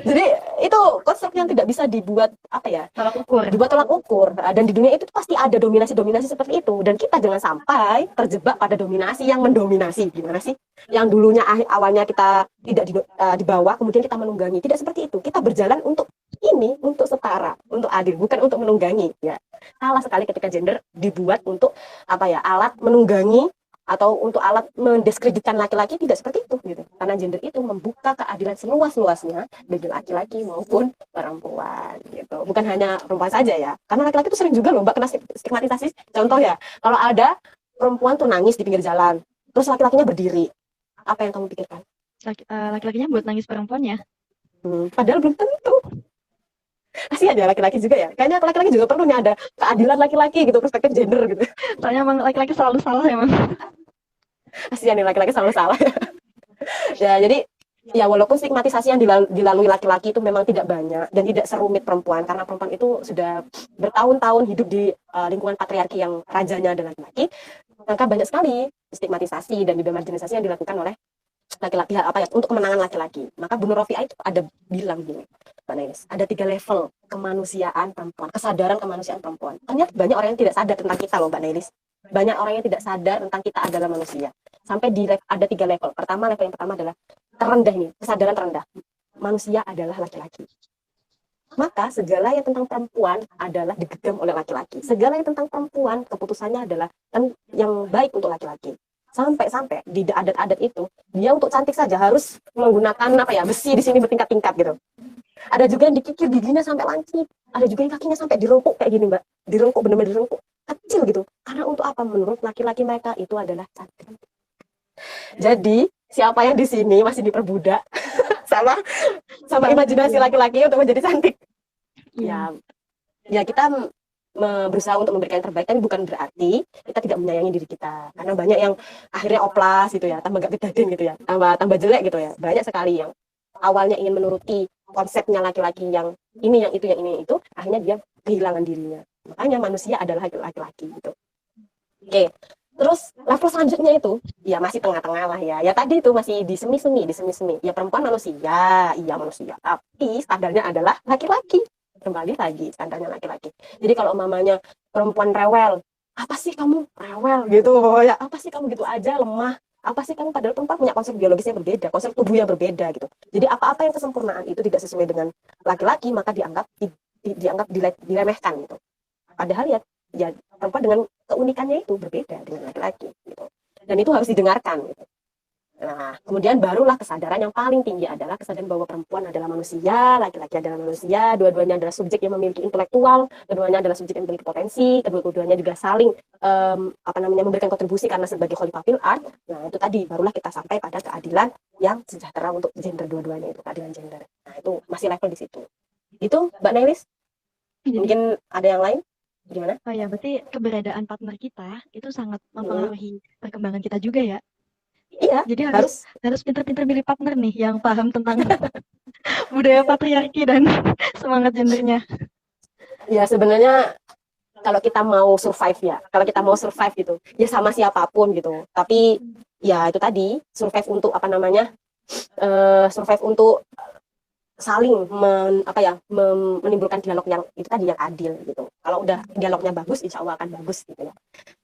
Jadi itu konsep yang tidak bisa dibuat tolak ukur. Dan di dunia itu pasti ada dominasi seperti itu. Dan kita jangan sampai terjebak pada dominasi yang mendominasi. Gimana sih? Yang dulunya awalnya kita tidak di bawah, kemudian kita menunggangi. Tidak seperti itu. Kita berjalan untuk setara, untuk adil, bukan untuk menunggangi. Ya, salah sekali ketika gender dibuat untuk alat menunggangi atau untuk alat mendiskreditkan laki-laki. Tidak seperti itu gitu. Karena gender itu membuka keadilan seluas-luasnya bagi laki-laki maupun perempuan gitu. Bukan hanya perempuan saja ya. Karena laki-laki itu sering juga loh Mbak kena stigmatisasi. Contoh ya, kalau ada perempuan tuh nangis di pinggir jalan, terus laki-lakinya berdiri. Apa yang kamu pikirkan? Laki-lakinya buat nangis perempuannya. Padahal belum tentu. Kasihan ya laki-laki juga ya. Kayaknya laki-laki juga perlu nih ada keadilan laki-laki gitu, perspektif gender gitu. Soalnya emang laki-laki selalu salah emang. Kasihan nih laki-laki selalu salah. Ya, jadi ya walaupun stigmatisasi yang dilalui laki-laki itu memang tidak banyak dan tidak serumit perempuan, karena perempuan itu sudah bertahun-tahun hidup di lingkungan patriarki yang rajanya adalah laki-laki, maka banyak sekali stigmatisasi dan juga marginalisasi yang dilakukan oleh laki-laki untuk kemenangan laki-laki. Maka Bu Nur Rofiah itu ada bilang gini, Mbak Nailis, ada 3 level kemanusiaan perempuan, kesadaran kemanusiaan perempuan. Ternyata banyak orang yang tidak sadar tentang kita loh Mbak Nailis. Banyak orang yang tidak sadar tentang kita adalah manusia. Sampai ada 3 level. Level yang pertama adalah terendah ini, kesadaran terendah. Manusia adalah laki-laki. Maka segala yang tentang perempuan adalah digenggam oleh laki-laki. Segala yang tentang perempuan keputusannya adalah yang baik untuk laki-laki. Sampai di adat-adat itu dia untuk cantik saja harus menggunakan besi di sini bertingkat-tingkat gitu. Ada juga yang dikikir giginya sampai lancip. Ada juga yang kakinya sampai direngkuk kayak gini Mbak. Direngkuk, benar-benar direngkuk. Kecil gitu. Karena untuk apa? Menurut laki-laki mereka itu adalah cantik. Jadi siapa yang di sini masih diperbudak sama imajinasi laki-laki untuk menjadi cantik? Ya kita berusaha untuk memberikan yang terbaik, tapi bukan berarti kita tidak menyayangi diri kita. Karena banyak yang akhirnya oplas gitu ya, tambah gak betatin gitu ya, tambah jelek gitu ya. Banyak sekali yang awalnya ingin menuruti konsepnya laki-laki yang ini, yang itu, akhirnya dia kehilangan dirinya. Makanya manusia adalah laki-laki gitu. Oke. Terus level selanjutnya itu ya masih tengah-tengah lah ya. Ya tadi itu masih di semi-semi. Ya perempuan manusia, iya manusia. Tapi standarnya adalah laki-laki. Kembali lagi standarnya laki-laki. Jadi kalau mamanya perempuan rewel, apa sih kamu rewel gitu ya? Apa sih kamu gitu aja lemah? Apa sih kamu, padahal perempuan punya konsep biologisnya berbeda, konsep tubuh yang berbeda gitu. Jadi apa-apa yang kesempurnaan itu tidak sesuai dengan laki-laki, maka dianggap dianggap diremehkan gitu. Padahal ya perempuan dengan keunikannya itu berbeda dengan laki-laki gitu. Dan itu harus didengarkan gitu. Nah, kemudian barulah kesadaran yang paling tinggi adalah kesadaran bahwa perempuan adalah manusia, laki-laki adalah manusia, dua-duanya adalah subjek yang memiliki intelektual, keduanya adalah subjek yang memiliki potensi, kedua-duanya juga saling memberikan kontribusi karena sebagai khalifah fil ard. Nah, itu tadi barulah kita sampai pada keadilan yang sejahtera untuk gender dua-duanya itu, keadilan gender. Nah, itu masih level di situ. Itu Mbak Nailis. Mungkin ada yang lain? Gimana? Oh ya, berarti keberadaan partner kita itu sangat mempengaruhi perkembangan kita juga ya. Iya, jadi harus pintar-pintar milih partner nih yang paham tentang budaya patriarki dan semangat gendernya. Ya sebenarnya kalau kita mau survive gitu, ya sama siapapun gitu. Tapi ya itu tadi survive untuk survive untuk saling menimbulkan dialog yang itu tadi yang adil gitu. Kalau udah dialognya bagus, insya Allah akan bagus gitu ya.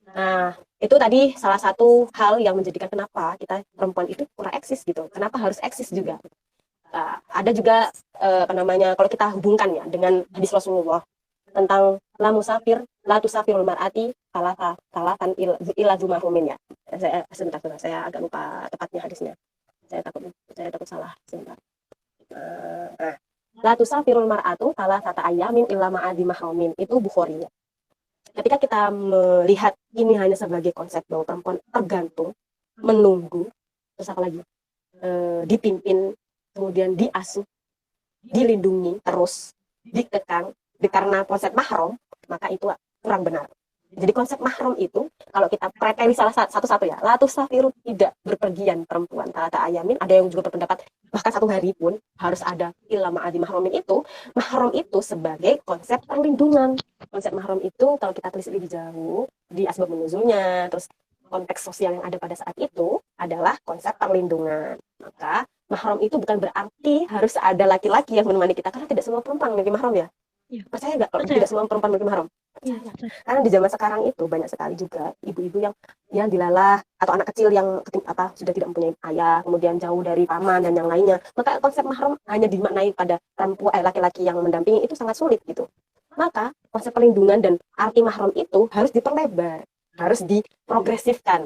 Nah, itu tadi salah satu hal yang menjadikan kenapa kita perempuan itu kurang eksis gitu. Kenapa harus eksis juga? Ada juga kalau kita hubungkan ya dengan hadis Rasulullah tentang la tusafirul mar'ati talatan ila jumahumin ya. Sebentar, saya agak lupa tepatnya hadisnya. Saya takut salah sebentar. La tusafirul mar'atu talatata ayamin illa ma'adi mahaumin. Itu Bukhari ya. Ketika kita melihat ini hanya sebagai konsep bahwa perempuan tergantung, menunggu, terus apa lagi? Dipimpin, kemudian diasuh, dilindungi, terus dikekang, karena konsep mahram, maka itu kurang benar. Jadi konsep mahram itu, kalau kita preteli salah satu-satu ya, la tusafiru, tidak berpergian perempuan, talata ayamin, ada yang juga berpendapat, bahkan 1 hari pun harus ada illa ma'adi mahramin itu, mahram itu sebagai konsep perlindungan. Konsep mahram itu, kalau kita telis lebih jauh, di asbab nuzulnya, terus konteks sosial yang ada pada saat itu, adalah konsep perlindungan. Maka, mahram itu bukan berarti harus ada laki-laki yang menemani kita, karena tidak semua perempuan memiliki mahram ya. Ya. Percaya nggak kalau tidak semua perempuan memiliki mahram? Ya. Karena di zaman sekarang itu banyak sekali juga ibu-ibu yang dilalah atau anak kecil yang sudah tidak mempunyai ayah, kemudian jauh dari paman dan yang lainnya. Maka konsep mahram hanya dimaknai pada laki-laki yang mendampingi itu sangat sulit gitu. Maka konsep perlindungan dan arti mahram itu harus diperlebar, harus diprogresifkan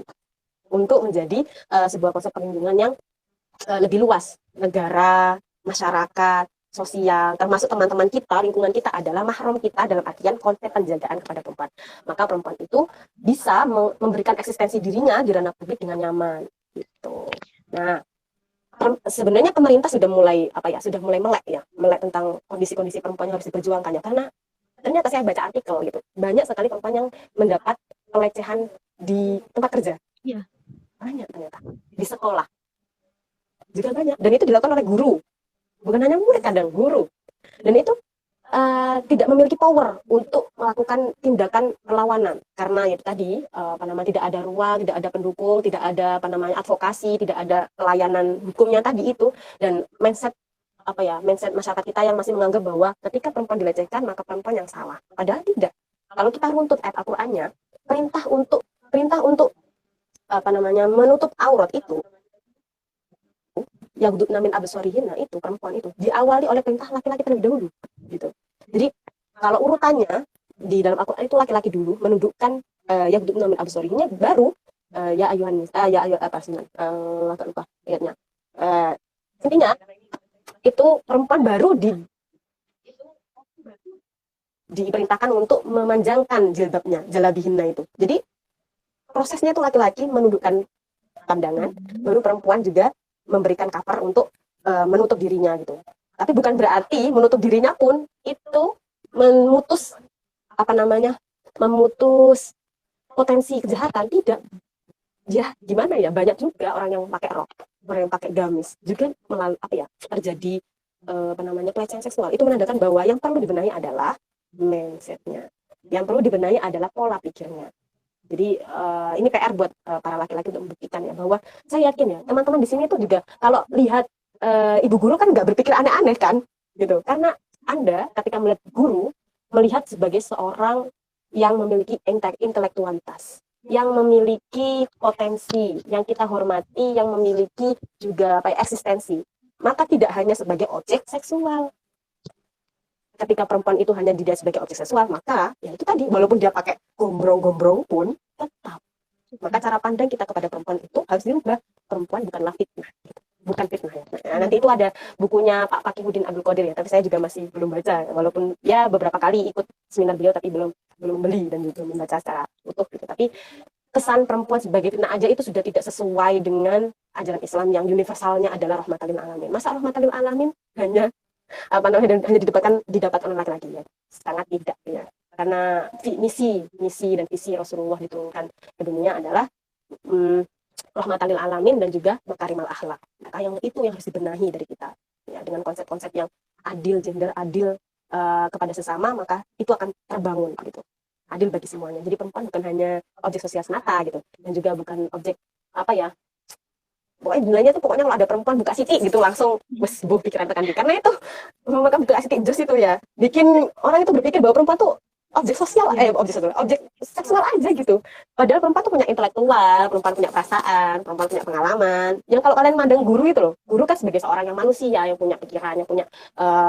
untuk menjadi sebuah konsep perlindungan yang lebih luas. Negara, masyarakat, sosial, termasuk teman-teman kita, lingkungan kita adalah mahram kita dalam artian konsep penjagaan kepada perempuan. Maka perempuan itu bisa memberikan eksistensi dirinya di ranah publik dengan nyaman gitu. Nah, sebenarnya pemerintah sudah mulai melek tentang kondisi-kondisi perempuan yang harus diperjuangkannya, karena ternyata saya baca artikel gitu, banyak sekali perempuan yang mendapat pelecehan di tempat kerja. Iya. Banyak ternyata di sekolah juga banyak, dan itu dilakukan oleh guru. Bukan hanya murid, kadang guru. Dan itu tidak memiliki power untuk melakukan tindakan perlawanan. Karena itu tadi, tidak ada ruang, tidak ada pendukung, tidak ada advokasi, tidak ada pelayanan hukumnya tadi itu. Dan mindset masyarakat kita yang masih menganggap bahwa ketika perempuan dilecehkan, maka perempuan yang salah. Padahal tidak. Kalau kita runtut ayat Al-Qur'annya, perintah untuk menutup aurat itu, yaghdudna min absarihinna, itu perempuan itu diawali oleh perintah laki-laki terlebih dahulu gitu. Jadi kalau urutannya di dalam Al-Qur'an itu laki-laki dulu menundukkan yaghdudna min absarihinna, baru ya ayuhan nisa, ya ayuhat agak lupa ayatnya. Intinya itu perempuan baru diperintahkan untuk memanjangkan jilbabnya, jalabihinna itu. Jadi prosesnya itu laki-laki menundukkan pandangan, baru perempuan juga memberikan cover untuk menutup dirinya gitu. Tapi bukan berarti menutup dirinya pun itu memutus potensi kejahatan, tidak. Ya gimana ya, banyak juga orang yang pakai rok, orang yang pakai gamis juga terjadi pelecehan seksual. Itu menandakan bahwa yang perlu dibenahi adalah mindsetnya, yang perlu dibenahi adalah pola pikirnya. Jadi ini PR buat para laki-laki untuk membuktikan ya, bahwa saya yakin ya teman-teman di sini tuh juga kalau lihat ibu guru kan nggak berpikir aneh-aneh kan gitu, karena Anda ketika melihat guru melihat sebagai seorang yang memiliki intelektualitas, yang memiliki potensi, yang kita hormati, yang memiliki juga eksistensi, maka tidak hanya sebagai objek seksual. ketika perempuan itu hanya dilihat sebagai objek seksual, maka ya itu tadi, walaupun dia pakai gombrong-gombrong pun tetap. Maka cara pandang kita kepada perempuan itu harus dirubah. Perempuan bukanlah fitnah, gitu. Bukan fitnah ya. Nah, nanti itu ada bukunya Pak Fakihudin Abdul Qadir ya, tapi saya juga masih belum baca, walaupun ya beberapa kali ikut seminar beliau, tapi belum beli dan juga membaca secara utuh gitu. Tapi kesan perempuan sebagai fitnah aja itu sudah tidak sesuai dengan ajaran Islam yang universalnya adalah rahmatan lil alamin. Masa rahmatan lil alamin hanya hanya didapatkan oleh laki-laki ya? Sangat tidak ya. Karena misi dan visi Rasulullah diturunkan ke dunia adalah rahmatan lil alamin dan juga makarimal akhlak. Maka yang harus dibenahi dari kita ya, dengan konsep-konsep yang adil, gender adil kepada sesama, maka itu akan terbangun gitu. Adil bagi semuanya. Jadi perempuan bukan hanya objek sosial semata gitu, dan juga bukan objek apa ya, pokoknya nilainya tuh pokoknya kalau ada perempuan buka siti gitu langsung wes pikiran tekan. Karena itu maka buka siti jus itu ya bikin orang itu berpikir bahwa perempuan tuh objek sosial, objek seksual aja gitu. Padahal perempuan tuh punya intelektual, perempuan punya perasaan, perempuan punya pengalaman. Yang kalau kalian mandang guru itu loh, guru kan sebagai seorang yang manusia, yang punya pikiran, yang punya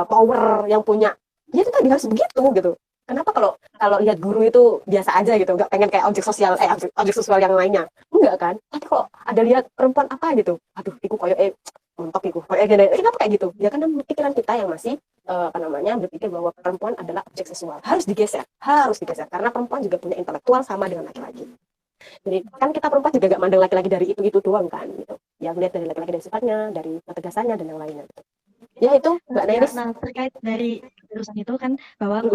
power, yang punya, ya itu tadi harus begitu gitu. Kenapa kalau lihat guru itu biasa aja gitu, nggak pengen kayak objek sosial, objek sosial yang lainnya, enggak kan? Tapi kalau ada lihat perempuan apa gitu, aduh, iku koyo montok iku, koyo gini, kenapa kayak gitu? Ya karena pikiran kita yang masih berpikir bahwa perempuan adalah objek seksual. Harus digeser, karena perempuan juga punya intelektual sama dengan laki-laki. Jadi kan kita perempuan juga gak mandang laki-laki dari itu doang kan gitu. Ya melihat dari laki-laki dari sifatnya, dari ketegasannya dan yang lainnya gitu. Ya itu Mbak Nelis. Nah, terkait dari urusan itu kan bahwa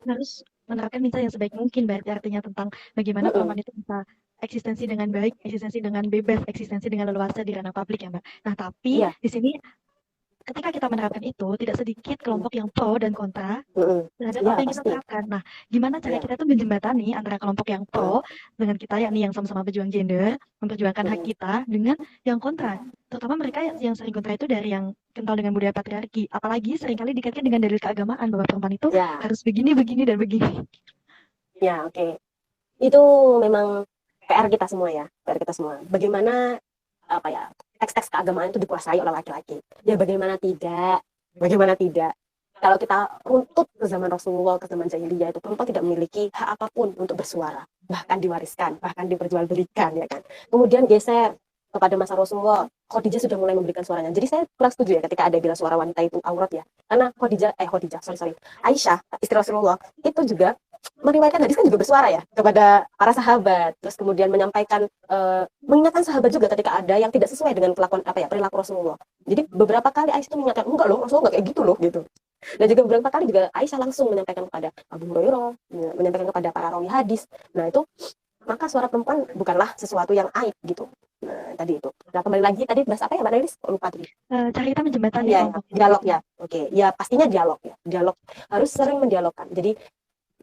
harus menerapkan misa yang sebaik mungkin, berarti artinya tentang bagaimana perempuan itu bisa eksistensi dengan baik, eksistensi dengan bebas, eksistensi dengan leluasa di ranah publik ya Mbak. Nah tapi di sini ketika kita menerapkan itu, tidak sedikit kelompok yang pro dan kontra terhadap apa yang kita terapkan. Nah, gimana cara kita tuh menjembatani antara kelompok yang pro dengan kita, yakni yang sama-sama berjuang gender, memperjuangkan hak kita, dengan yang kontra. Terutama mereka yang sering kontra itu dari yang kental dengan budaya patriarki. Apalagi seringkali dikaitkan dengan dalil keagamaan bahwa perempuan itu harus begini, begini, dan begini. Ya, oke. Itu memang PR kita semua ya, PR kita semua. Bagaimana teks-teks keagamaan itu dikuasai oleh laki-laki. Ya bagaimana tidak? Kalau kita runtut ke zaman Rasulullah, ke zaman jahiliyah, itu perempuan tidak memiliki hak apapun untuk bersuara, bahkan diwariskan, bahkan diperjualbelikan ya kan. Kemudian geser kepada masa Rasulullah, Khadijah sudah mulai memberikan suaranya. Jadi saya kurang setuju ya ketika ada bilang suara wanita itu aurat ya. Karena Aisyah, istri Rasulullah, itu juga meriwayatkan hadis kan juga bersuara ya kepada para sahabat, terus kemudian menyampaikan mengingatkan sahabat juga ketika ada yang tidak sesuai dengan perilaku Rasulullah. Jadi beberapa kali Aisyah itu mengingatkan, enggak loh, Rasulullah enggak kayak gitu loh gitu. Dan juga beberapa kali juga Aisyah langsung menyampaikan kepada Abu Hurairah, menyampaikan kepada para rawi hadis. Nah itu, maka suara perempuan bukanlah sesuatu yang aib gitu. Nah tadi itu. Nah kembali lagi tadi bahas apa ya Mbak Nelis? Lupa tadi. Cara kita menjembatani dialog ya. Oke, ya pastinya dialog ya. Dialog harus sering mendialogkan. Jadi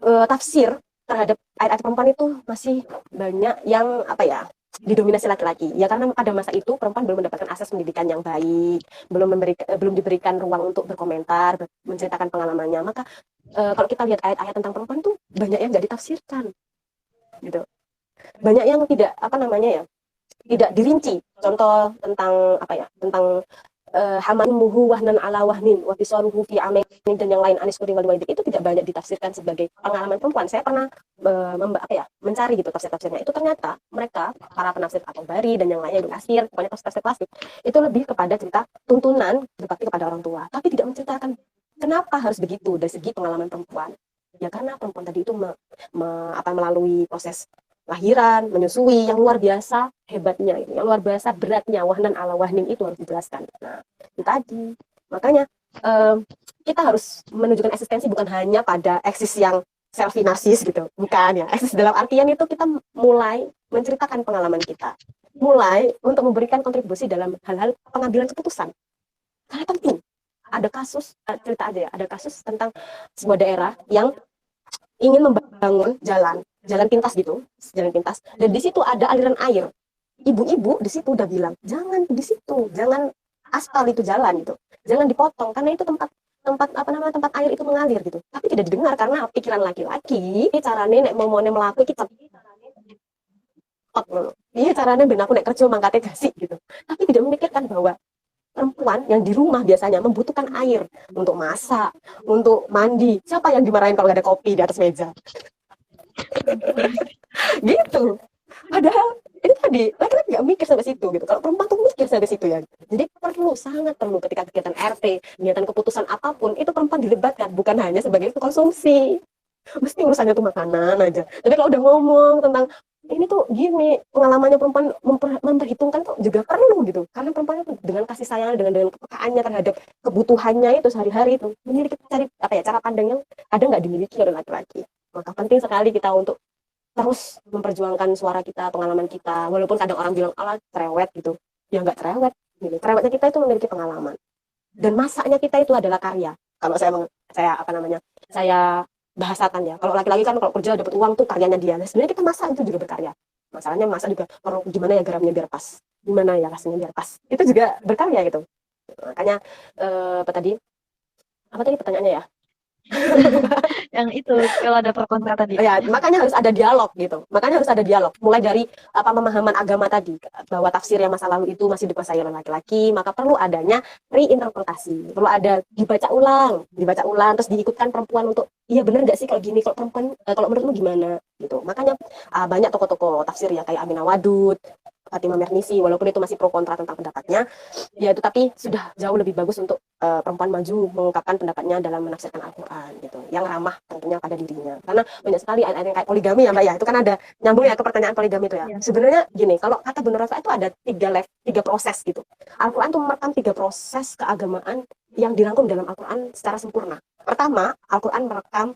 tafsir terhadap ayat-ayat perempuan itu masih banyak yang didominasi laki-laki ya, karena pada masa itu perempuan belum mendapatkan akses pendidikan yang baik, belum diberikan ruang untuk berkomentar, menceritakan pengalamannya. Maka kalau kita lihat ayat-ayat tentang perempuan tuh banyak yang nggak ditafsirkan gitu, banyak yang tidak dirinci. Contoh tentang hamaluhu wahnan ala wahnin wa fisaluhu fi amain dan yang lain, aniskuri wal walid, itu tidak banyak ditafsirkan sebagai pengalaman perempuan. Saya pernah mencari gitu tafsir-tafsirnya. Itu ternyata mereka para penafsir atau bari dan yang lainnya, kasir, pokoknya tafsir klasik itu lebih kepada cerita tuntunan berbakti kepada orang tua, tapi tidak menceritakan kenapa harus begitu dari segi pengalaman perempuan. Ya karena perempuan tadi itu melalui proses lahiran, menyusui yang luar biasa hebatnya, yang luar biasa beratnya, wahnan ala wahnin, itu harus dijelaskan. Nah, itu tadi. Makanya kita harus menunjukkan eksistensi bukan hanya pada eksis yang selfie narsis gitu, bukan ya. Eksis dalam artian itu kita mulai menceritakan pengalaman kita, mulai untuk memberikan kontribusi dalam hal-hal pengambilan keputusan. Karena penting. Ada kasus, cerita aja ya, ada kasus tentang sebuah daerah yang ingin membangun jalan pintas gitu, dan di situ ada aliran air. Ibu-ibu di situ udah bilang, jangan di situ, jangan aspal itu jalan gitu, jangan dipotong karena itu tempat air itu mengalir gitu. Tapi tidak didengar karena pikiran laki-laki, carane nek mau melaku kita carane ben aku nek kerja mangkate gasik gitu. Tapi tidak memikirkan bahwa perempuan yang di rumah biasanya membutuhkan air untuk masak, untuk mandi. Siapa yang dimarahin kalau nggak ada kopi di atas meja? Gitu. Padahal itu tadi laki-laki nggak mikir sampai situ gitu. Kalau perempuan tuh mikir sampai situ ya. Jadi perlu, sangat perlu ketika kegiatan RT, kegiatan keputusan apapun itu perempuan dilibatkan, bukan hanya sebagai konsumsi. Mesti urusannya tuh makanan aja. Tapi kalau udah ngomong tentang ini tuh gini, pengalamannya perempuan memperhitungkan tuh juga perlu gitu. Karena perempuan itu dengan kasih sayang, dengan kepekaannya terhadap kebutuhannya itu sehari-hari itu memiliki cari apa ya, cara pandang yang ada nggak dimiliki oleh laki-laki. Maka penting sekali kita untuk terus memperjuangkan suara kita, pengalaman kita, walaupun kadang orang bilang alah cerewet gitu, ya nggak cerewet gitu. Cerewetnya kita itu memiliki pengalaman, dan masaknya kita itu adalah karya. Kalau saya apa namanya, saya bahasakan ya, kalau laki-laki kan kalau kerja dapat uang tuh karyanya dia. Nah, sebenarnya kita masak itu juga berkarya. Masalahnya masak juga perlu gimana ya garamnya biar pas, gimana ya rasanya biar pas, itu juga berkarya gitu. Makanya apa tadi pertanyaannya ya. Yang itu kalau ada pro kontra tadi. Ya, makanya harus ada dialog gitu. Makanya harus ada dialog. Mulai dari pemahaman agama tadi, bahwa tafsir yang masa lalu itu masih dikuasai oleh laki-laki, maka perlu adanya reinterpretasi. Perlu ada dibaca ulang, terus diikutkan perempuan untuk, iya benar nggak sih kalau gini, kalau perempuan, kalau menurutmu gimana gitu. Makanya banyak tokoh-tokoh tafsir ya kayak Aminah Wadud, Fatimah Mernisi, walaupun itu masih pro kontra tentang pendapatnya, ya itu tapi sudah jauh lebih bagus untuk perempuan maju mengungkapkan pendapatnya dalam menafsirkan Al-Quran gitu, yang ramah tentunya pada dirinya. Karena banyak sekali ayat-ayat yang kayak poligami ya Mbak ya, itu kan ada nyambung ya ke pertanyaan poligami itu ya. Sebenarnya gini, kalau kata Bunda Rafa itu ada tiga proses gitu. Al-Quran itu merekam 3 proses keagamaan yang dirangkum dalam Al-Quran secara sempurna. Pertama, Al-Quran merekam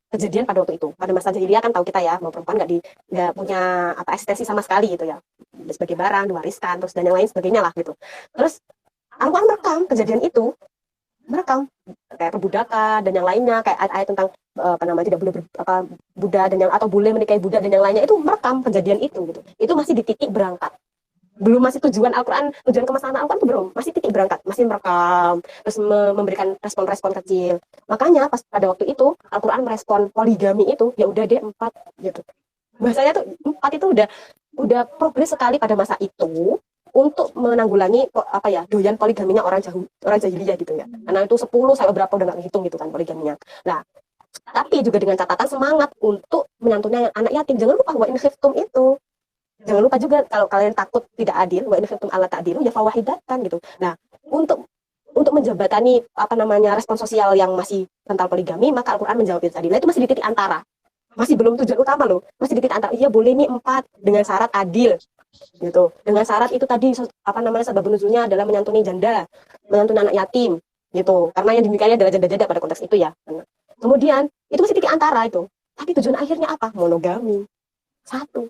kejadian pada waktu itu, pada masa jahiliyah kan tahu kita ya, bahwa perempuan nggak punya eksistensi sama sekali gitu ya, sebagai barang diwariskan terus dan yang lain sebagainya lah gitu. Terus Al-Quran merekam kejadian itu, merekam kayak perbudakan dan yang lainnya, kayak ayat-ayat tentang tidak boleh budak dan yang atau boleh menikahi budak dan yang lainnya, itu merekam kejadian itu gitu. Itu masih di titik berangkat, belum masih tujuan Al-Quran, tujuan kemaslahatan Al-Quran itu belum, masih titik berangkat, masih merekam, terus memberikan respon-respon kecil. Makanya pas pada waktu itu Al-Quran merespon poligami itu, ya udah deh 4 gitu. Bahasanya tuh 4 itu udah progres sekali pada masa itu untuk menanggulangi doyan poligaminya orang jahiliyah gitu ya. Karena itu 10 sampai berapa udah nggak ngitung gitu kan poligaminya. Nah, tapi juga dengan catatan semangat untuk menyantuni anak yatim. Jangan lupa wa in khiftum itu. Jangan lupa juga kalau kalian takut tidak adil, wa in khiftum alla ta'dilu ya fawahidatan gitu. Nah, untuk menjembatani respon sosial yang masih kental poligami, maka Al-Quran menjawab itu tadi. Nah, itu masih di titik antara. Masih belum tujuan utama loh. Masih di titik antara. Iya boleh nih 4 dengan syarat adil gitu. Dengan syarat itu tadi sebab nuzulnya adalah menyantuni janda, menyantuni anak yatim gitu. Karena yang dimilikinya adalah janda-janda pada konteks itu ya. Kemudian itu masih titik antara itu. Tapi tujuan akhirnya apa? Monogami. 1.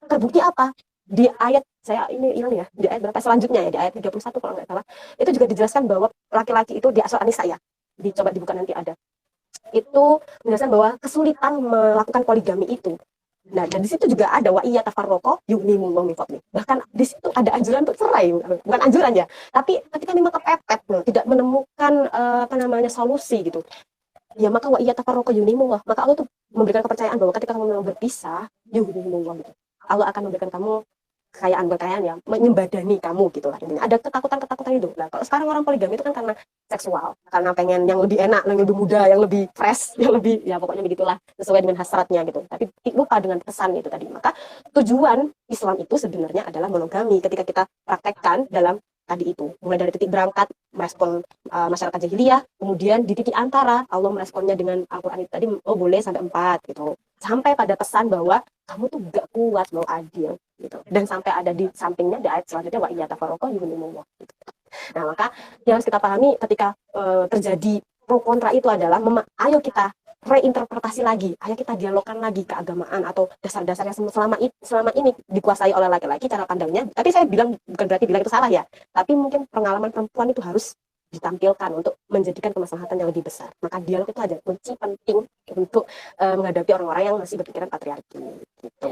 Terbukti apa? Di ayat di ayat berapa selanjutnya ya, di ayat 31 kalau nggak salah, itu juga dijelaskan bahwa laki-laki itu di Surah An-Nisa ya, dicoba dibuka nanti ada, itu menjelaskan bahwa kesulitan melakukan poligami itu. Nah, dan di situ juga ada wa iya tafarraqo yughnimullahu min fadli. Bahkan di situ ada anjuran untuk cerai, bukan anjuran ya, tapi ketika memang kepepet loh, tidak menemukan solusi gitu. Ya maka wa iya tafarraqo yughnimullah, maka Allah tuh memberikan kepercayaan bahwa ketika kamu memang berpisah, yughnimullah gitu. Allah akan memberikan kamu kekayaan yang menyembadani kamu gitu lah. Ada ketakutan itu. Nah, kalau sekarang orang poligami itu kan karena seksual, karena pengen yang lebih enak, yang lebih muda, yang lebih fresh, yang lebih ya pokoknya begitulah, sesuai dengan hasratnya gitu. Tapi lupa dengan pesan itu tadi. Maka tujuan Islam itu sebenarnya adalah monogami ketika kita praktekkan dalam tadi itu. Mulai dari titik berangkat merespon masyarakat jahiliyah, kemudian di titik antara Allah meresponnya dengan Al-Quran itu tadi, boleh sampai 4 gitu. Sampai pada pesan bahwa kamu tuh gak kuat mau adil gitu. Dan sampai ada di sampingnya di ayat selanjutnya wa iya tafarraqo yughnimullah gitu. Nah, maka yang harus kita pahami ketika terjadi pro kontra itu adalah ayo kita reinterpretasi lagi, ayo kita dialogkan lagi keagamaan atau dasar-dasar yang selama ini dikuasai oleh laki-laki cara pandangnya. Tapi saya bilang bukan berarti bilang itu salah ya, tapi mungkin pengalaman perempuan itu harus ditampilkan untuk menjadikan kemaslahatan yang lebih besar. Maka dialog itu ada kunci penting untuk menghadapi orang-orang yang masih berpikiran patriarki gitu.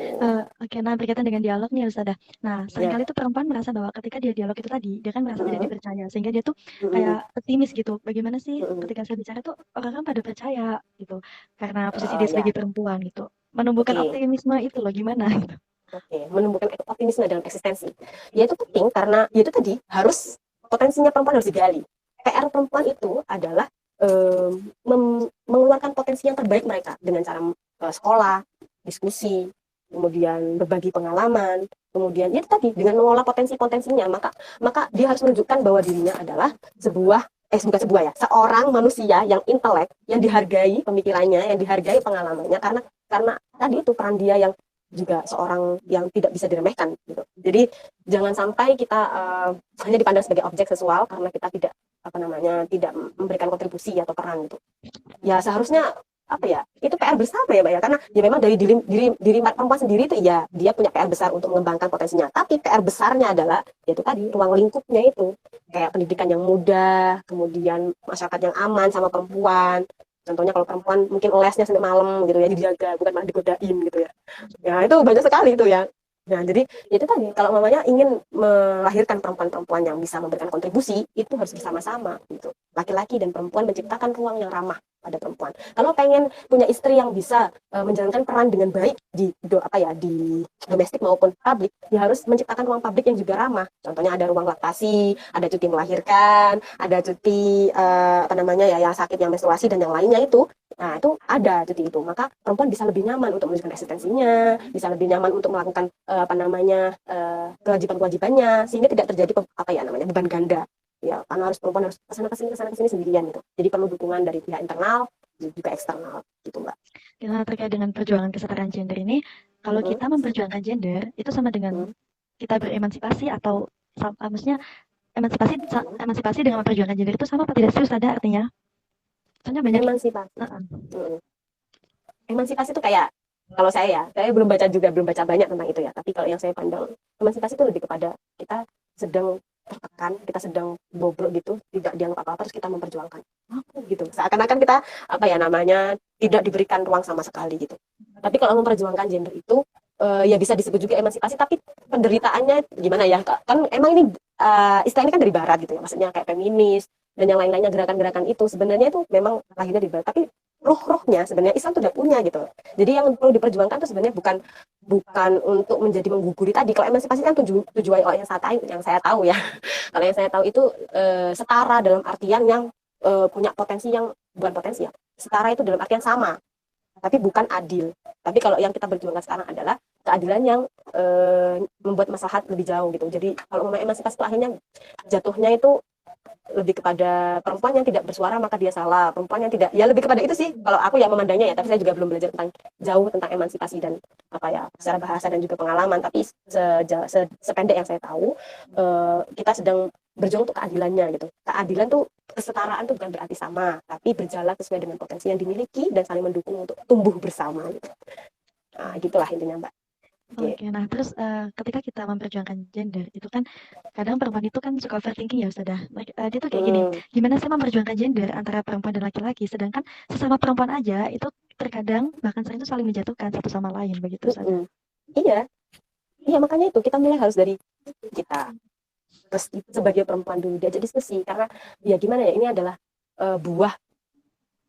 Oke, nah berkaitan dengan dialog nih Ustazah. Nah, seringkali tuh perempuan merasa bahwa ketika dia dialog itu tadi, dia kan merasa tidak dipercaya, sehingga dia tuh kayak pesimis gitu. Bagaimana sih ketika saya bicara tuh orang kan pada percaya gitu, karena posisi dia sebagai perempuan gitu. Menumbuhkan optimisme itu loh, gimana gitu. Oke, menumbuhkan optimisme dalam eksistensi. Ya itu penting karena ya itu tadi harus potensinya perempuan harus digali. PR perempuan itu adalah mengeluarkan potensi yang terbaik mereka dengan cara sekolah, diskusi, kemudian berbagi pengalaman, kemudian ya itu tadi dengan mengolah potensi-potensinya, maka dia harus menunjukkan bahwa dirinya adalah bukan sebuah ya, seorang manusia yang intelek, yang dihargai pemikirannya, yang dihargai pengalamannya karena tadi itu peran dia yang juga seorang yang tidak bisa diremehkan gitu. Jadi jangan sampai kita hanya dipandang sebagai objek seksual karena kita tidak memberikan kontribusi atau peran gitu. Ya seharusnya itu PR bersama ya Mbak ya, karena ya memang dari diri perempuan sendiri itu ya dia punya PR besar untuk mengembangkan potensinya, tapi PR besarnya adalah yaitu tadi ruang lingkupnya itu kayak pendidikan yang mudah, kemudian masyarakat yang aman sama perempuan. Contohnya kalau perempuan mungkin lesnya sampai malam gitu ya, dijaga bukan malah digodain gitu ya. Ya itu banyak sekali itu ya. Nah, jadi itu tadi kalau mamanya ingin melahirkan perempuan-perempuan yang bisa memberikan kontribusi, itu harus bersama-sama gitu. Laki-laki dan perempuan menciptakan ruang yang ramah pada perempuan. Kalau pengen punya istri yang bisa menjalankan peran dengan baik di domestik maupun publik, dia harus menciptakan ruang publik yang juga ramah. Contohnya ada ruang laktasi, ada cuti melahirkan, ada cuti yang sakit, yang menstruasi dan yang lainnya itu. Nah, itu ada cuti itu. Maka perempuan bisa lebih nyaman untuk menunjukkan eksistensinya, bisa lebih nyaman untuk melakukan kewajiban-kewajibannya, sehingga tidak terjadi beban ganda. Ya, karena perempuan harus kesana kesini sendirian gitu. Jadi perlu dukungan dari pihak internal juga eksternal gitu Mbak. Karena terkait dengan perjuangan kesetaraan gender ini, kalau kita memperjuangkan gender itu sama dengan kita beremansipasi atau maksudnya emansipasi dengan memperjuangkan gender itu sama apa tidak sih Ustazah artinya? Soalnya banyak emansipasi itu kayak kalau saya belum baca banyak tentang itu ya, tapi kalau yang saya pandang emansipasi itu lebih kepada kita sedang tertekan, kita sedang bobrok gitu, tidak dianggap apa-apa, terus kita memperjuangkan gitu, seakan-akan kita tidak diberikan ruang sama sekali gitu. Tapi kalau memperjuangkan gender itu ya bisa disebut juga emansipasi, tapi penderitaannya gimana ya, kan emang ini istilah ini kan dari barat gitu ya, maksudnya kayak feminis dan yang lain-lainnya, gerakan-gerakan itu sebenarnya itu memang lahirnya di barat, tapi rohnya sebenarnya Islam sudah punya gitu. Jadi yang perlu diperjuangkan itu sebenarnya bukan untuk menjadi mengguguri tadi. Kalau emansipasi kan tujuan yang saya tahu ya. Kalau yang saya tahu itu setara dalam artian yang punya potensi yang bukan potensi ya. Setara itu dalam artian sama, tapi bukan adil. Tapi kalau yang kita berjuangkan sekarang adalah keadilan yang membuat maslahat lebih jauh gitu. Jadi kalau emansipasi itu akhirnya jatuhnya itu lebih kepada perempuan yang tidak bersuara maka dia salah, perempuan yang tidak, ya lebih kepada itu sih kalau aku yang memandangnya ya, tapi saya juga belum belajar jauh tentang emansipasi dan secara bahasa dan juga pengalaman, tapi sependek yang saya tahu kita sedang berjuang untuk keadilannya gitu. Keadilan tuh, kesetaraan tuh bukan berarti sama, tapi berjalan sesuai dengan potensi yang dimiliki dan saling mendukung untuk tumbuh bersama gitu. Nah, gitulah intinya Mbak. Oke, nah terus ketika kita memperjuangkan gender itu kan kadang perempuan itu kan suka overthinking ya Ustazah. Dia tuh kayak gini, gimana sih memperjuangkan gender antara perempuan dan laki-laki, sedangkan sesama perempuan aja itu terkadang bahkan sering itu saling menjatuhkan satu sama lain begitu Ustazah. Iya makanya itu kita mulai harus dari kita, terus sebagai perempuan dulu diajak diskusi, karena ya gimana ya, ini adalah buah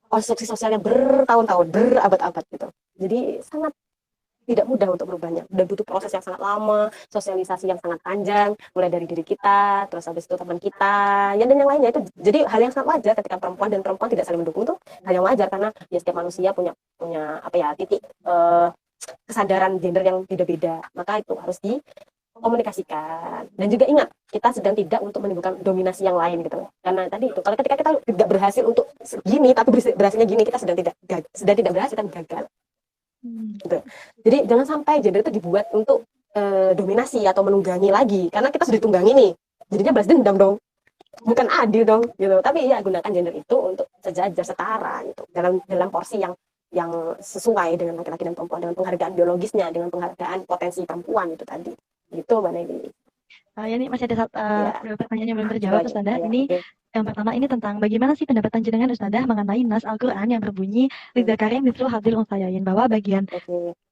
konstruksi sosial yang bertahun-tahun, berabad-abad gitu. Jadi sangat tidak mudah untuk berubahnya, dan butuh proses yang sangat lama, sosialisasi yang sangat panjang, mulai dari diri kita, terus habis itu teman kita, ya dan yang lainnya itu. Jadi hal yang sangat wajar ketika perempuan dan perempuan tidak saling mendukung tuh hal yang wajar, karena ya setiap manusia punya titik kesadaran gender yang beda-beda, maka itu harus dikomunikasikan. Dan juga ingat, kita sedang tidak untuk menimbulkan dominasi yang lain gitu. Karena tadi itu, kalau ketika kita tidak berhasil untuk gini, tapi berhasilnya gini, kita sedang tidak berhasil, tapi gagal. Gitu. Jadi jangan sampai gender itu dibuat untuk dominasi atau menunggangi lagi, karena kita sudah ditunggangi nih, jadinya balas dendam dong, bukan adil dong gitu. Tapi ya gunakan gender itu untuk sejajar, setara gitu, dalam porsi yang sesuai dengan laki-laki dan perempuan, dengan penghargaan biologisnya, dengan penghargaan potensi perempuan itu tadi gitu Mbak Nelly. Ya, ini masih ada pertanyaan yang belum terjawab Ustazah. Ini yang pertama, ini tentang bagaimana sih pendapat jenengan Ustazah mengenai nas Al-Quran yang berbunyi lidzakarya mithlu hadzil unthayain, bahwa bagian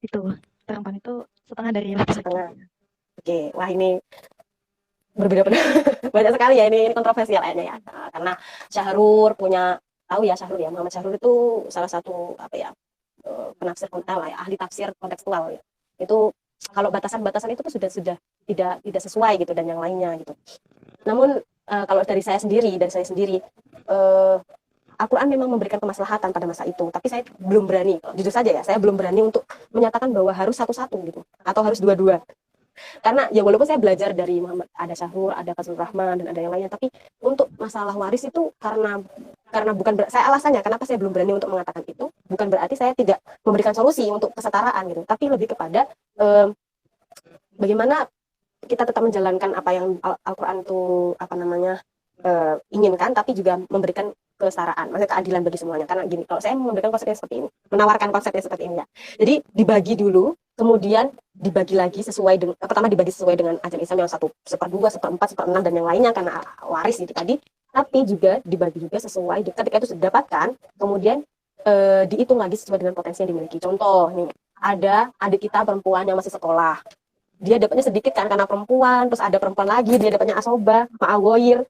itu perempuan itu setengah dari laki-laki. Wah ini berbeda banyak sekali ya, ini kontroversial kayaknya ya, karena Syahrur punya Muhammad Syahrur itu salah satu penafsir ahli tafsir kontekstual ya. Itu kalau batasan-batasan itu tuh sudah tidak sesuai gitu dan yang lainnya gitu. Namun kalau dari saya sendiri Al-Quran memang memberikan kemaslahatan pada masa itu, tapi saya belum berani, jujur saja ya, saya belum berani untuk menyatakan bahwa harus satu-satu gitu, atau harus dua-dua. Karena ya walaupun saya belajar dari Muhammad, ada Syahrul, ada Fazlur Rahman, dan ada yang lainnya, tapi untuk masalah waris itu karena bukan saya alasannya kenapa saya belum berani untuk mengatakan itu, bukan berarti saya tidak memberikan solusi untuk kesetaraan gitu, tapi lebih kepada bagaimana kita tetap menjalankan apa yang Al-Quran itu inginkan, tapi juga memberikan kesetaraan, maksudnya keadilan bagi semuanya. Karena gini, kalau saya memberikan konsepnya seperti ini, menawarkan konsepnya seperti ini ya. Jadi dibagi dulu, kemudian dibagi lagi sesuai dengan, pertama dibagi sesuai dengan ajaran Islam yang 1/2, 1/4, 1/6 dan yang lainnya karena waris itu tadi. Tapi juga dibagi juga sesuai ketika itu sudah didapatkan, kemudian dihitung lagi sesuai dengan potensi yang dimiliki. Contoh nih, ada adik kita perempuan yang masih sekolah, dia dapatnya sedikit kan karena perempuan, terus ada perempuan lagi dia dapatnya asoba, ma'awoyir,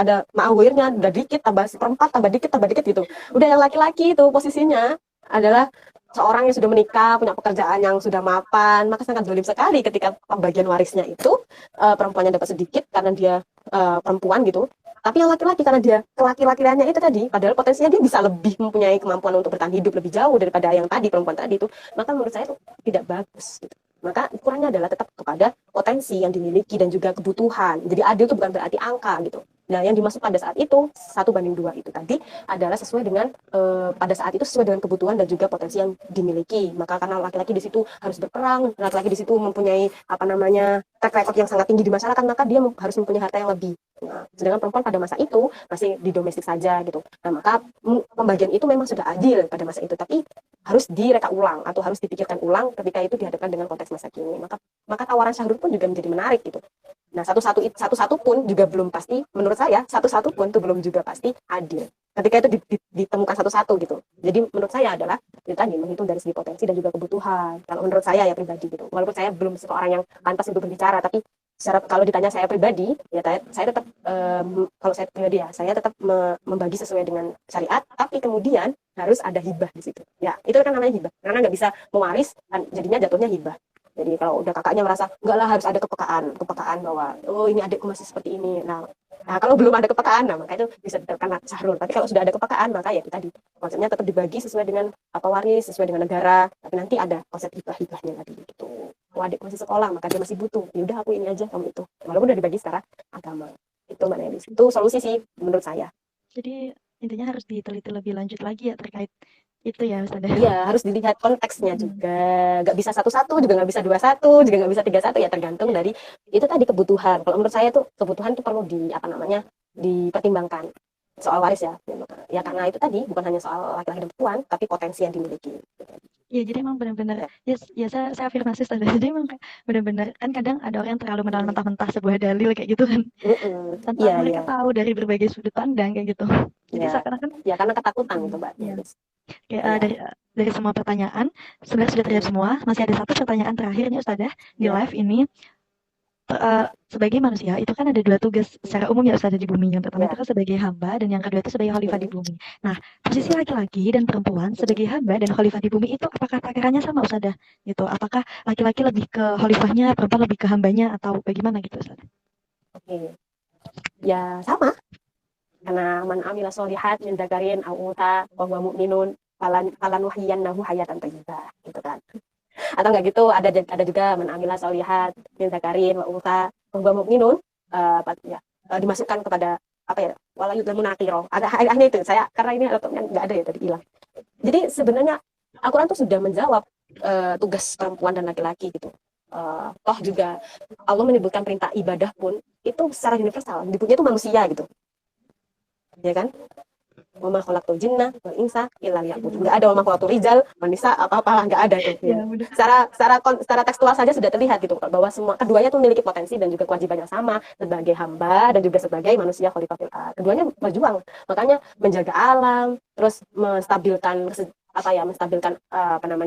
ada ma'awoyirnya udah dikit, tambah seperempat, tambah dikit gitu. Udah yang laki-laki itu posisinya adalah seorang yang sudah menikah, punya pekerjaan yang sudah mapan, maka sangat zalim sekali ketika pembagian warisnya itu perempuannya dapat sedikit karena dia perempuan gitu. Tapi yang laki-laki karena dia kelaki-lakiannya itu tadi, padahal potensinya dia bisa lebih mempunyai kemampuan untuk bertahan hidup lebih jauh daripada yang tadi, perempuan tadi itu, maka menurut saya itu tidak bagus gitu. Maka ukurannya adalah tetap kepada potensi yang dimiliki dan juga kebutuhan. Jadi adil itu bukan berarti angka gitu. Nah, yang dimaksud pada saat itu 1/2 itu tadi adalah sesuai dengan pada saat itu sesuai dengan kebutuhan dan juga potensi yang dimiliki. Maka karena laki-laki di situ harus berperang, laki-laki di situ mempunyai track record yang sangat tinggi di masyarakat, maka dia harus mempunyai harta yang lebih. Nah, sedangkan perempuan pada masa itu masih di domestik saja gitu. Nah, maka pembagian itu memang sudah adil pada masa itu, tapi harus direka ulang atau harus dipikirkan ulang ketika itu dihadapkan dengan konteks masa kini. Maka tawaran Syahrul pun juga menjadi menarik gitu. Nah, satu-satu pun juga belum pasti, menurut saya satu-satu pun itu belum juga pasti adil. Ketika itu ditemukan satu-satu gitu. Jadi menurut saya adalah itu tadi menghitung dari segi potensi dan juga kebutuhan. Kalau menurut saya ya pribadi gitu. Walaupun saya belum seorang yang pantas untuk berbicara, tapi kalau ditanya saya pribadi, ya saya tetap kalau saya pribadi ya, saya tetap membagi sesuai dengan syariat, tapi kemudian harus ada hibah di situ. Ya, itu kan namanya hibah. Karena nggak bisa mewaris, jadinya jatuhnya hibah. Jadi kalau udah kakaknya merasa enggak lah harus ada kepekaan bahwa oh ini adikku masih seperti ini. Nah kalau belum ada kepekaan, nah maka itu bisa diterapkan Syahrul. Tapi kalau sudah ada kepekaan, maka ya itu tadi konsepnya tetap dibagi sesuai dengan apa waris, sesuai dengan negara. Tapi nanti ada konsep hibah-hibahnya tadi gitu. Oh adik masih sekolah, maka dia masih butuh. Ya udah aku ini aja kamu itu. Walaupun udah dibagi secara agama. Itu Mbak Nelis. Itu solusi sih menurut saya. Jadi intinya harus diteliti lebih lanjut lagi ya terkait itu ya Ustazah. Iya, harus dilihat konteksnya juga. Nggak bisa satu-satu, juga nggak bisa 2-1, juga nggak bisa 3-1, ya tergantung dari itu tadi kebutuhan. Kalau menurut saya tuh kebutuhan tuh perlu dipertimbangkan soal waris ya. Ya karena itu tadi bukan hanya soal laki-laki dan perempuan, tapi potensi yang dimiliki. Ya jadi emang benar-benar ya saya afirmasi Ustazah. Jadi emang benar-benar kan kadang ada orang yang terlalu menelan mentah-mentah sebuah dalil kayak gitu kan. Tanpa mereka tahu dari berbagai sudut pandang kayak gitu. Jadi seakan-akan ya karena ketakutan gitu Mbak. Ya. Kayak dari semua pertanyaan sebenarnya sudah terjawab semua. Masih ada satu pertanyaan terakhir nih Ustazah di live ini. Sebagai manusia itu kan ada 2 tugas secara umum ya Ustazah di bumi. Yang pertama itu kan sebagai hamba dan yang kedua itu sebagai khalifah di bumi. Nah, posisi laki-laki dan perempuan sebagai hamba dan khalifah di bumi itu apakah takarannya sama Ustazah? Gitu. Apakah laki-laki lebih ke khalifahnya, perempuan lebih ke hambanya atau bagaimana gitu Ustazah? Oke. Ya sama. Karena man amila sholihat min dzakarin aw untha wa huwa mu'minun falanuhyiyannahu hayatan thayyibah gitu kan. Atau enggak gitu ada juga man amila sholihat min dzakarin wa untha wa huwa mu'minun dimasukkan kepada apa ya wala yudlamu nakiro. Ada itu saya karena ini laptopnya enggak ada ya tadi hilang. Jadi sebenarnya Al-Qur'an tuh sudah menjawab tugas perempuan dan laki-laki gitu. Toh juga Allah menyebutkan perintah ibadah pun itu secara universal, dipunya itu manusia gitu. Ya kan? Wa ma khalaqtul jinna wal insa illa liya'budun. Enggak ada wa ma khalaqtul rijal wan nisa apa-apa enggak ada tuh. Ya. Secara tekstual saja sudah terlihat gitu bahwa semua keduanya tuh memiliki potensi dan juga kewajiban yang sama sebagai hamba dan juga sebagai manusia khalifah fil ardh. Keduanya berjuang. Makanya menjaga alam, terus menstabilkan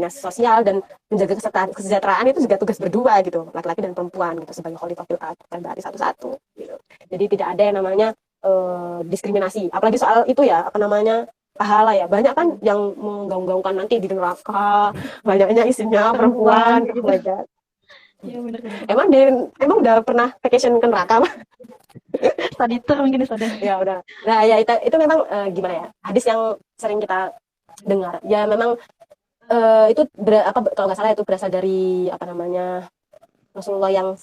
sosial dan menjaga kesejahteraan itu juga tugas berdua gitu, laki-laki dan perempuan gitu sebagai khalifah fil ardh, bukan berarti satu-satu gitu. Jadi tidak ada yang namanya diskriminasi, apalagi soal itu ya pahala ya. Banyak kan yang menggaung-gaungkan nanti di neraka, banyaknya isinya perempuan gitu. Iya benar-benar. Emang udah pernah vacation ke neraka? Study tour mungkin sudah. Ya udah. Nah ya itu memang gimana ya, hadis yang sering kita dengar. Ya memang itu kalau nggak salah itu berasal dari apa namanya Rasulullah yang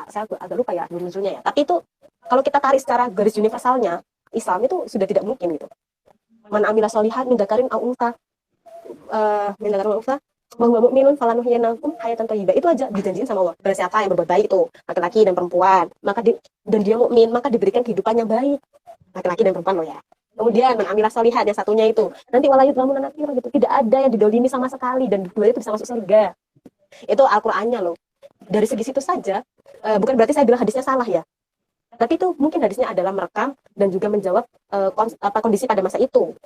saya agak lupa ya judulnya ya. Tapi itu kalau kita tarik secara garis universalnya, Islam itu sudah tidak mungkin gitu. Man amila sholihan min dzakarin aw untha min dzakarin aw untha wa huwa mu'minun falanuhyiyannahum hayatan thayyibah. Itu aja dijanjikan sama Allah. Barang siapa yang berbuat baik itu, laki-laki dan perempuan, dan dia mukmin, maka diberikan kehidupan yang baik. Laki-laki dan perempuan loh ya. Kemudian man amila sholihan yang satunya itu, nanti walayut lamun nakira gitu. Tidak ada yang didolimi sama sekali dan dua itu bisa masuk surga. Itu Al-Qur'annya loh. Dari segi situ saja, bukan berarti saya bilang hadisnya salah ya. Tapi itu mungkin hadisnya adalah merekam dan juga menjawab kondisi pada masa itu.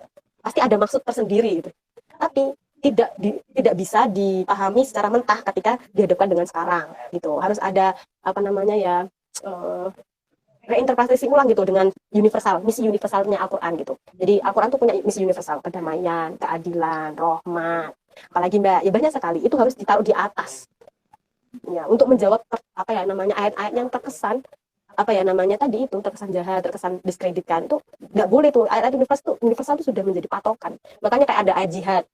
Pasti ada maksud tersendiri gitu. Tapi tidak bisa dipahami secara mentah ketika dihadapkan dengan sekarang gitu. Harus ada apa namanya ya reinterpretasi ulang gitu dengan misi universalnya Al-Quran gitu. Jadi Al-Quran tuh punya misi universal, kedamaian, keadilan, rahmat. Apalagi Mbak, ya banyak sekali. Itu harus ditaruh di atas. Ya, untuk menjawab apa ya namanya ayat-ayat yang terkesan apa ya namanya tadi itu terkesan jahat, terkesan diskreditkan, itu nggak boleh tuh. Ayat-ayat universal itu sudah menjadi patokan. Makanya kayak ada ayat jihad,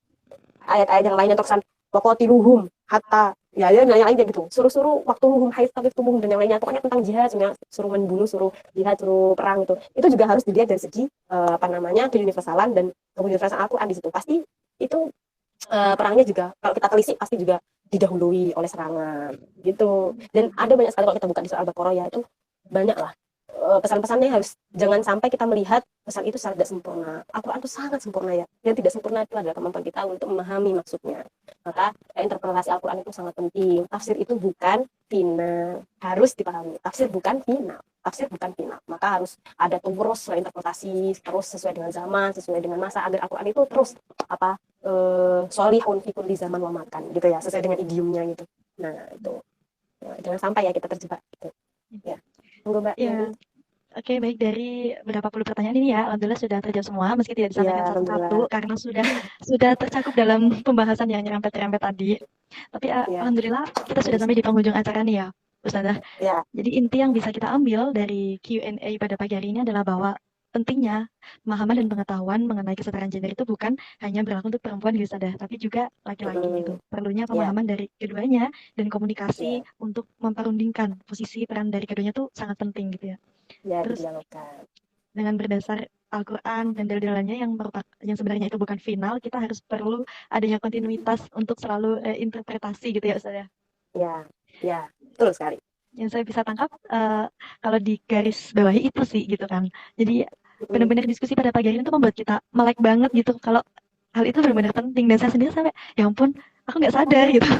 ayat-ayat yang lainnya terkesan waqatiluhum hatta ya yang lain kayak gitu, suruh waktu luhum haitsabitum dan yang lainnya, pokoknya tentang jihad, suruh membunuh, suruh jihad, suruh perang itu juga harus dilihat dari segi apa namanya keuniversalan dan keuniversalan Al-Quran. Di situ pasti itu perangnya juga kalau kita telisik pasti juga didahului oleh serangan gitu. Dan ada banyak sekali kalau kita buka di surah Al-Baqarah ya, itu banyak lah pesan-pesannya. Harus jangan sampai kita melihat pesan itu sangat tidak sempurna. Al-Quran itu sangat sempurna ya. Yang tidak sempurna itu adalah kemampuan kita untuk memahami maksudnya. Maka interpretasi Al-Quran itu sangat penting. Tafsir itu bukan final, harus dipahami. Tafsir bukan final. Maka harus ada terus interpretasi terus sesuai dengan zaman, sesuai dengan masa, agar Al-Quran itu terus solihun fi kulli zaman wa makan gitu ya, sesuai dengan idiomnya gitu. Nah itu jangan sampai ya kita terjebak gitu ya. Tunggu Mbak ya. Oke, baik, dari berapa puluh pertanyaan ini ya, alhamdulillah sudah terjawab semua, meski tidak disampaikan satu-satu karena sudah tercakup dalam pembahasan yang nyerempet-nyerempet tadi. Tapi alhamdulillah kita sudah sampai di penghujung acara nih ya, Ustazah. Jadi inti yang bisa kita ambil dari Q&A pada pagi hari ini adalah bahwa pentingnya pemahaman dan pengetahuan mengenai kesetaraan gender itu bukan hanya berlaku untuk perempuan gitu, Ustazah, tapi juga laki-laki gitu. Perlunya pemahaman dari keduanya dan komunikasi untuk memperundingkan posisi peran dari keduanya tuh sangat penting gitu ya. Terus dengan berdasar Al-Quran dan dalil-dalilnya yang sebenarnya itu bukan final, kita harus perlu adanya kontinuitas untuk selalu interpretasi gitu ya Ustaz ya. Ya, betul sekali. Yang saya bisa tangkap kalau di garis bawahi itu sih gitu kan. Jadi benar-benar diskusi pada pagi hari itu membuat kita melek banget gitu kalau hal itu benar-benar penting, dan saya sendiri sampai ya ampun aku nggak sadar gitu.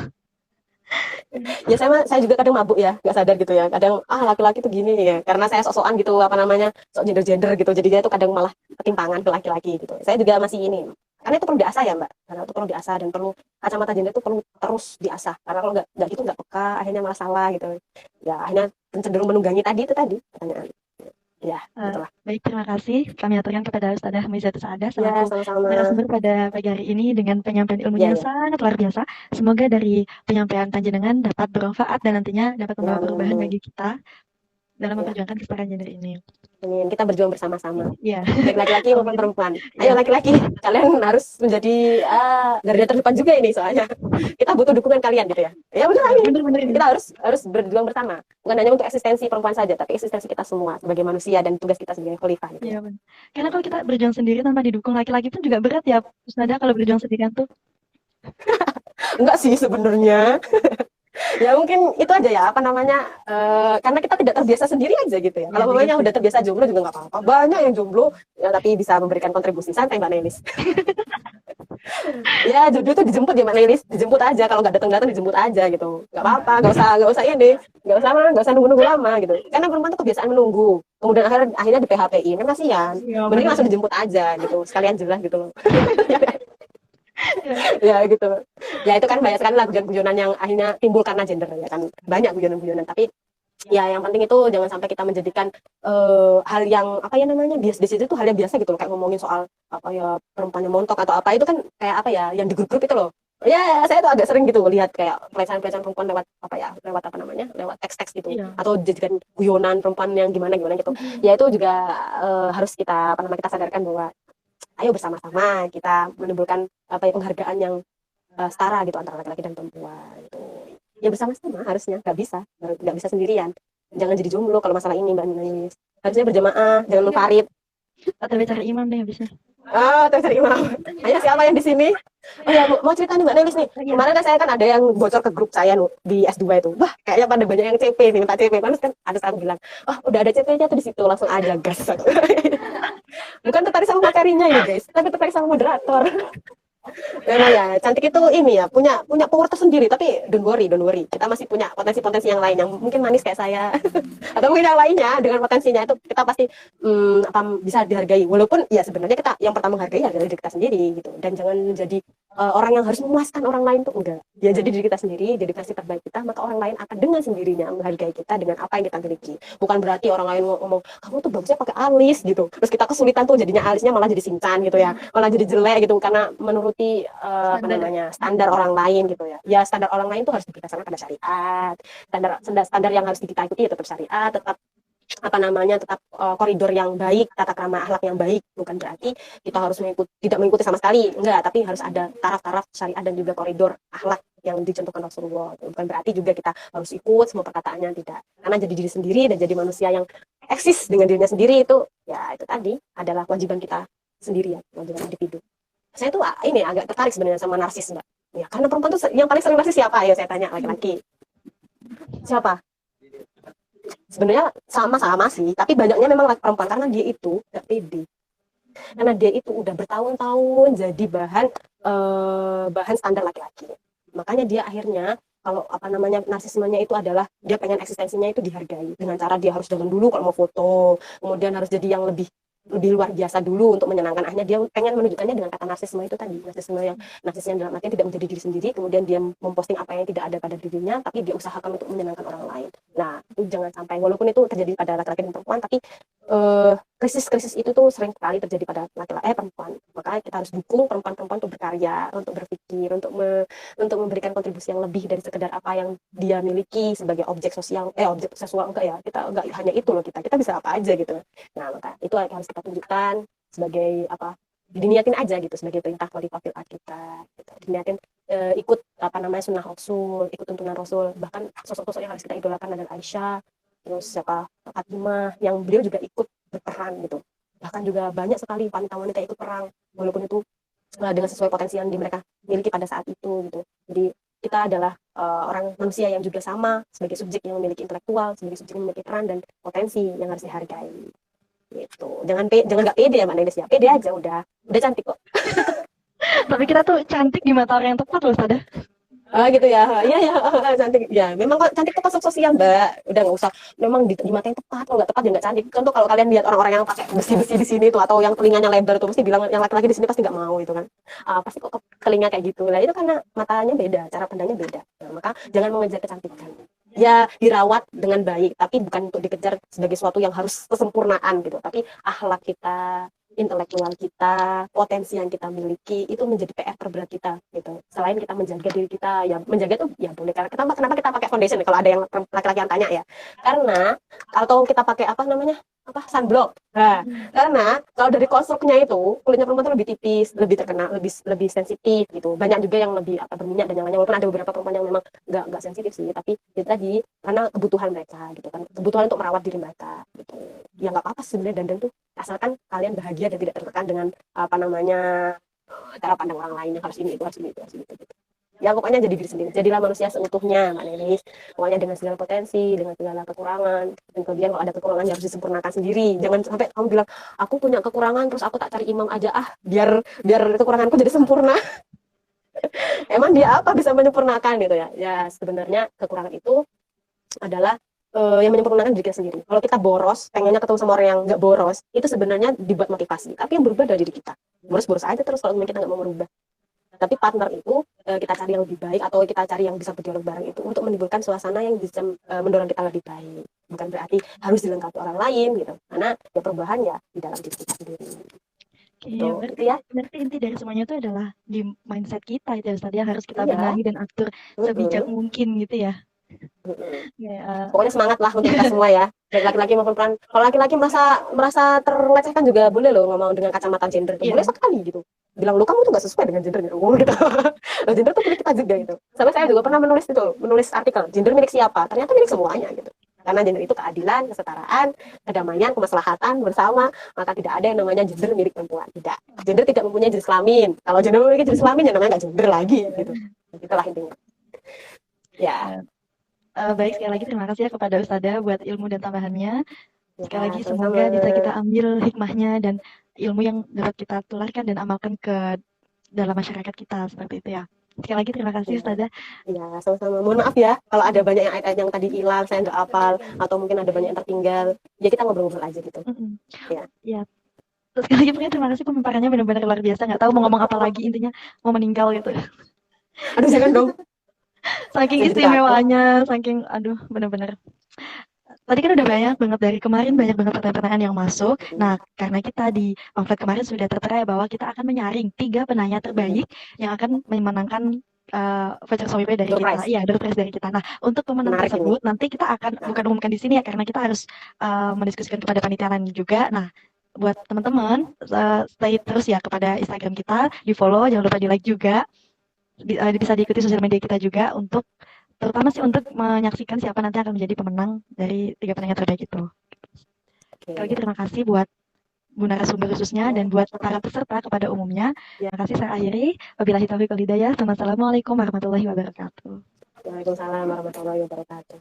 Ya saya juga kadang mabuk ya, nggak sadar gitu ya. Kadang laki-laki tuh gini ya, karena saya sok-sokan gitu apa namanya, sok gender gitu. Jadi dia tuh kadang malah ketimpangan ke laki-laki gitu. Saya juga masih ini, karena itu perlu diasah ya Mbak. Karena itu perlu diasah dan perlu kacamata gender itu perlu terus diasah. Karena kalau nggak gitu nggak peka, akhirnya malah salah gitu. Ya akhirnya cenderung menunggangi tadi pertanyaan. Ya, baik, terima kasih. Kami aturkan kepada Ustazah Maizatus Saadah selaku narasumber pada pagi hari ini dengan penyampaian ilmunya yang sangat luar biasa. Semoga dari penyampaian panjenengan dapat bermanfaat dan nantinya dapat membawa perubahan bagi kita dalam memperjuangkan kesetaraan gender ini. Amin. Kita berjuang bersama-sama. Iya. Baik laki-laki maupun perempuan. Ayo laki-laki, kalian harus menjadi garda terdepan juga ini soalnya. Kita butuh dukungan kalian gitu ya. Ya benar ini. Kita harus berjuang bersama. Bukan hanya untuk eksistensi perempuan saja, tapi eksistensi kita semua sebagai manusia dan tugas kita sebagai khalifah gitu. Iya, benar. Karena kalau kita berjuang sendiri tanpa didukung laki-laki pun juga berat ya, Ustazah, kalau berjuang sendirian tuh. Enggak sih sebenarnya. Ya mungkin itu aja ya apa namanya karena kita tidak terbiasa sendiri aja gitu ya. Kalau mamanya udah terbiasa jomblo juga nggak apa-apa. Banyak yang jomblo ya, tapi bisa memberikan kontribusi. Santai Mbak Nelis. Ya jodoh itu dijemput ya Mbak Nelis, dijemput aja. Kalau nggak datang dijemput aja gitu. Nggak apa-apa, nggak usah ini, nggak usah nunggu lama gitu. Karena perempuan tuh kebiasaan menunggu. Kemudian akhirnya di PHP-in kan kasihan. Mending langsung dijemput aja gitu. Sekalian jelas gitu loh. Ya gitu. Ya itu kan banyak sekali lah guyonan-guyonan yang akhirnya timbul karena gender ya kan. Banyak guyonan-guyonan, tapi Ya, yang penting itu jangan sampai kita menjadikan hal yang apa ya namanya bias-bias itu tuh hal yang biasa gitu loh, kayak ngomongin soal apa ya perempuan yang montok atau apa itu kan kayak apa ya yang di grup-grup itu loh. Ya, saya tuh agak sering gitu lihat kayak pelecehan-pelecehan perempuan lewat apa ya, lewat apa namanya, lewat teks-teks gitu, Iya. atau jadikan guyonan perempuan yang gimana gimana gitu. Ya itu juga harus kita apa namanya kita sadarkan bahwa ayo bersama-sama kita menimbulkan apa ya penghargaan yang setara gitu antara laki-laki dan perempuan gitu. Ya bersama-sama harusnya nggak bisa sendirian. Jangan jadi jomblo kalau masalah ini Mbak Ninis. Harusnya berjamaah, jangan menfarid. OTW cari imam deh habisnya. Ah, terus cari imam. Ayo siapa yang di sini? Oh ya, mau cerita nih Mbak Nelis nih. Iya. Kemarin kan saya kan ada yang bocor ke grup saya di S2 itu. Wah, kayaknya pada banyak yang CP nih, minta CP. Terus kan ada satu bilang, "Oh, udah ada CP-nya tuh di situ, langsung aja gas." Bukan tertarik sama materinya ini, guys, tapi tertarik sama moderator. Memang ya, cantik itu ini ya, punya power tersendiri, tapi don't worry. Kita masih punya potensi-potensi yang lain yang mungkin manis kayak saya. Atau mungkin yang lainnya dengan potensinya itu kita pasti apa bisa dihargai. Walaupun ya sebenarnya kita yang pertama hargai adalah diri kita sendiri gitu. Dan jangan jadi orang yang harus memuaskan orang lain tuh enggak. Ya jadi diri kita sendiri, jadi versi terbaik kita, maka orang lain akan dengan sendirinya menghargai kita dengan apa yang kita miliki. Bukan berarti orang lain ngomong, "Kamu tuh bagusnya pakai alis" gitu. Terus kita kesulitan tuh jadinya alisnya malah jadi sinchan gitu ya. Malah jadi jelek gitu karena menuruti apa namanya standar orang lain gitu ya. Ya standar orang lain tuh harus berdasarkan pada syariat. Standar yang harus kita ikuti ya tetap syariat, tetap apa namanya tetap koridor yang baik, tata krama akhlak yang baik. Bukan berarti kita harus tidak mengikuti sama sekali, enggak, tapi harus ada taraf-taraf syariat dan juga koridor akhlak yang dicontohkan Rasulullah. Bukan berarti juga kita harus ikut semua perkataannya, tidak. Karena jadi diri sendiri dan jadi manusia yang eksis dengan dirinya sendiri itu ya itu tadi adalah kewajiban kita sendiri ya, kewajiban individu. Saya tuh ini agak tertarik sebenarnya sama narsis, Mbak. Ya, karena perempuan tuh yang paling sering narsis siapa? Ya saya tanya laki-laki. Siapa? Sebenarnya sama-sama sih, tapi banyaknya memang perempuan karena dia itu gak pede. Karena dia itu udah bertahun-tahun jadi bahan standar laki-laki. Makanya dia akhirnya kalau apa namanya narsismenya itu adalah dia pengen eksistensinya itu dihargai dengan cara dia harus jalan dulu kalau mau foto, kemudian harus jadi yang lebih luar biasa dulu untuk menyenangkan. Akhirnya dia pengen menunjukkannya dengan kata narsisme itu tadi, narsis yang dalam artian tidak menjadi diri sendiri, kemudian dia memposting apa yang tidak ada pada dirinya, tapi dia usahakan untuk menyenangkan orang lain. Nah itu jangan sampai, walaupun itu terjadi pada laki-laki dan perempuan, tapi krisis-krisis itu tuh sering sekali terjadi pada perempuan. Makanya kita harus dukung perempuan-perempuan untuk berkarya, untuk berpikir, untuk memberikan kontribusi yang lebih dari sekedar apa yang dia miliki sebagai objek sosial, objek seksual. Enggak ya, kita enggak hanya itu loh, kita bisa apa aja gitu. Nah maka itu harus kita tunjukkan sebagai apa, diniatin aja gitu sebagai perintah khalifah kita gitu. Diniatin ikut apa namanya sunnah Rasul, ikut tuntunan Rasul. Bahkan sosok-sosok yang harus kita idolakan adalah Aisyah, terus siapa Fatimah, yang beliau juga ikut berperang gitu. Bahkan juga banyak sekali wanita-wanita ikut perang walaupun itu dengan sesuai potensi yang mereka miliki pada saat itu gitu. Jadi kita adalah orang manusia yang juga sama sebagai subjek yang memiliki intelektual, sebagai subjek yang memiliki peran dan potensi yang harus dihargai gitu. Jangan nggak pede ya Mbak Nelis ya, pede aja udah cantik kok. Tapi kita tuh cantik di mata orang yang tepat loh, Sada. Gitu ya, iya ya, cantik ya. Memang kok cantik tuh masuk sosial Mbak, udah nggak usah. Memang di mata yang tepat, kalau nggak tepat ya nggak cantik. Kan tuh kalau kalian lihat orang-orang yang pakai besi-besi di sini tuh atau yang telinganya lebar tuh pasti bilang yang laki-laki di sini pasti nggak mau itu kan. Pasti kok telinga kayak gitu. Nah itu karena matanya beda, cara pandangnya beda. Nah, maka jangan mengejar kecantikan. Ya dirawat dengan baik, tapi bukan untuk dikejar sebagai sesuatu yang harus kesempurnaan gitu. Tapi akhlak kita, intelektual kita, potensi yang kita miliki itu menjadi PR terberat kita gitu. Selain kita menjaga diri kita, ya menjaga tuh ya boleh, karena kenapa kita pakai foundation kalau ada yang laki-laki yang tanya ya. Karena atau kita pakai apa namanya? Sunblock. Nah, karena kalau dari konstruknya itu kulitnya perempuan itu lebih tipis, lebih terkena, lebih sensitif gitu. Banyak juga yang lebih berminyak dan yang lainnya, walaupun ada beberapa perempuan yang memang nggak sensitif sih, tapi itu tadi karena kebutuhan mereka gitu kan, kebutuhan untuk merawat diri mereka gitu. Ya nggak apa-apa sebenarnya dandan tuh, asalkan kalian bahagia dan tidak tertekan dengan apa namanya cara pandang orang lain yang harus ini itu gitu. Ya pokoknya jadi diri sendiri, jadilah manusia seutuhnya Mbak Nelis, pokoknya dengan segala potensi, dengan segala kekurangan, dan kemudian kalau ada kekurangan harus disempurnakan sendiri. Jangan sampai kamu bilang aku punya kekurangan terus aku tak cari imam aja biar kekuranganku jadi sempurna. Emang dia apa bisa menyempurnakan gitu ya. Ya sebenarnya kekurangan itu adalah yang menyempurnakan diri kita sendiri. Kalau kita boros, pengennya ketemu sama orang yang nggak boros, itu sebenarnya dibuat motivasi. Tapi yang berubah dari diri kita. Boros-boros aja terus kalau kita nggak mau merubah. Tapi partner itu kita cari yang lebih baik atau kita cari yang bisa berdialog bareng itu untuk menimbulkan suasana yang bisa mendorong kita lebih baik. Bukan berarti harus dilengkapi orang lain gitu. Karena ya perubahan ya di dalam diri kita sendiri. Iya, Tuh, berarti, itu ya. berarti inti dari semuanya itu adalah di mindset kita itu ya Ustaz, yang harus kita Iya. benahi dan atur sebijak mungkin gitu ya. Ya, Pokoknya semangat lah untuk kita semua ya. Baik laki-laki maupun perempuan. Kalau laki-laki merasa terlecehkan juga boleh loh ngomong dengan kacamata gender. Iya. Boleh sekali gitu. Bilang lu kamu tuh gak sesuai dengan gendernya. Oh gitu. Loh, gender tuh milik kita juga gitu. Sampai saya juga pernah menulis artikel gender milik siapa. Ternyata milik semuanya gitu. Karena gender itu keadilan, kesetaraan, kedamaian, kemaslahatan bersama. Maka tidak ada yang namanya gender milik perempuan. Tidak. Gender tidak mempunyai jenis kelamin. Kalau gender memiliki jenis kelamin ya namanya gak gender lagi gitu. Itulah intinya. Ya. Baik, sekali lagi terima kasih ya kepada Ustazah buat ilmu dan tambahannya. Sekali lagi sama-sama. semoga bisa kita ambil hikmahnya dan ilmu yang dapat kita tularkan dan amalkan ke dalam masyarakat kita seperti itu ya. Sekali lagi terima kasih Ustazah. Ya, sama-sama. Mohon maaf ya kalau ada banyak yang ayat-ayat yang tadi hilang, saya nggak hafal atau mungkin ada banyak yang tertinggal. Ya kita ngobrol-ngobrol aja gitu. Ya. Terus sekali lagi terima kasih pemaparannya benar-benar luar biasa. Nggak tahu mau ngomong apa lagi, intinya mau meninggal gitu. Aduh jangan dong. Saking istimewanya, saking aduh benar-benar. Tadi kan udah banyak banget dari kemarin, banyak banget pertanyaan-pertanyaan yang masuk. Nah, karena kita di pamflet kemarin sudah tertera bahwa kita akan menyaring 3 penanya terbaik yang akan memenangkan voucher Shopee dari kita. Iya, door prize dari kita. Nah, untuk pemenang tersebut nanti kita akan bukan umumkan di sini ya, karena kita harus mendiskusikan kepada panitia lain juga. Nah, buat teman-teman stay terus ya kepada Instagram kita, di follow, jangan lupa di like juga. Bisa diikuti sosial media kita juga untuk terutama sih untuk menyaksikan siapa nanti akan menjadi pemenang dari 3 penanya terbaik itu. Sekali lagi terima kasih buat Bu narasumber khususnya dan buat para peserta kepada umumnya. Terima kasih, saya akhiri. Wabillahi taufiq wal hidayah. Wassalamualaikum warahmatullahi wabarakatuh. Waalaikumsalam warahmatullahi wabarakatuh.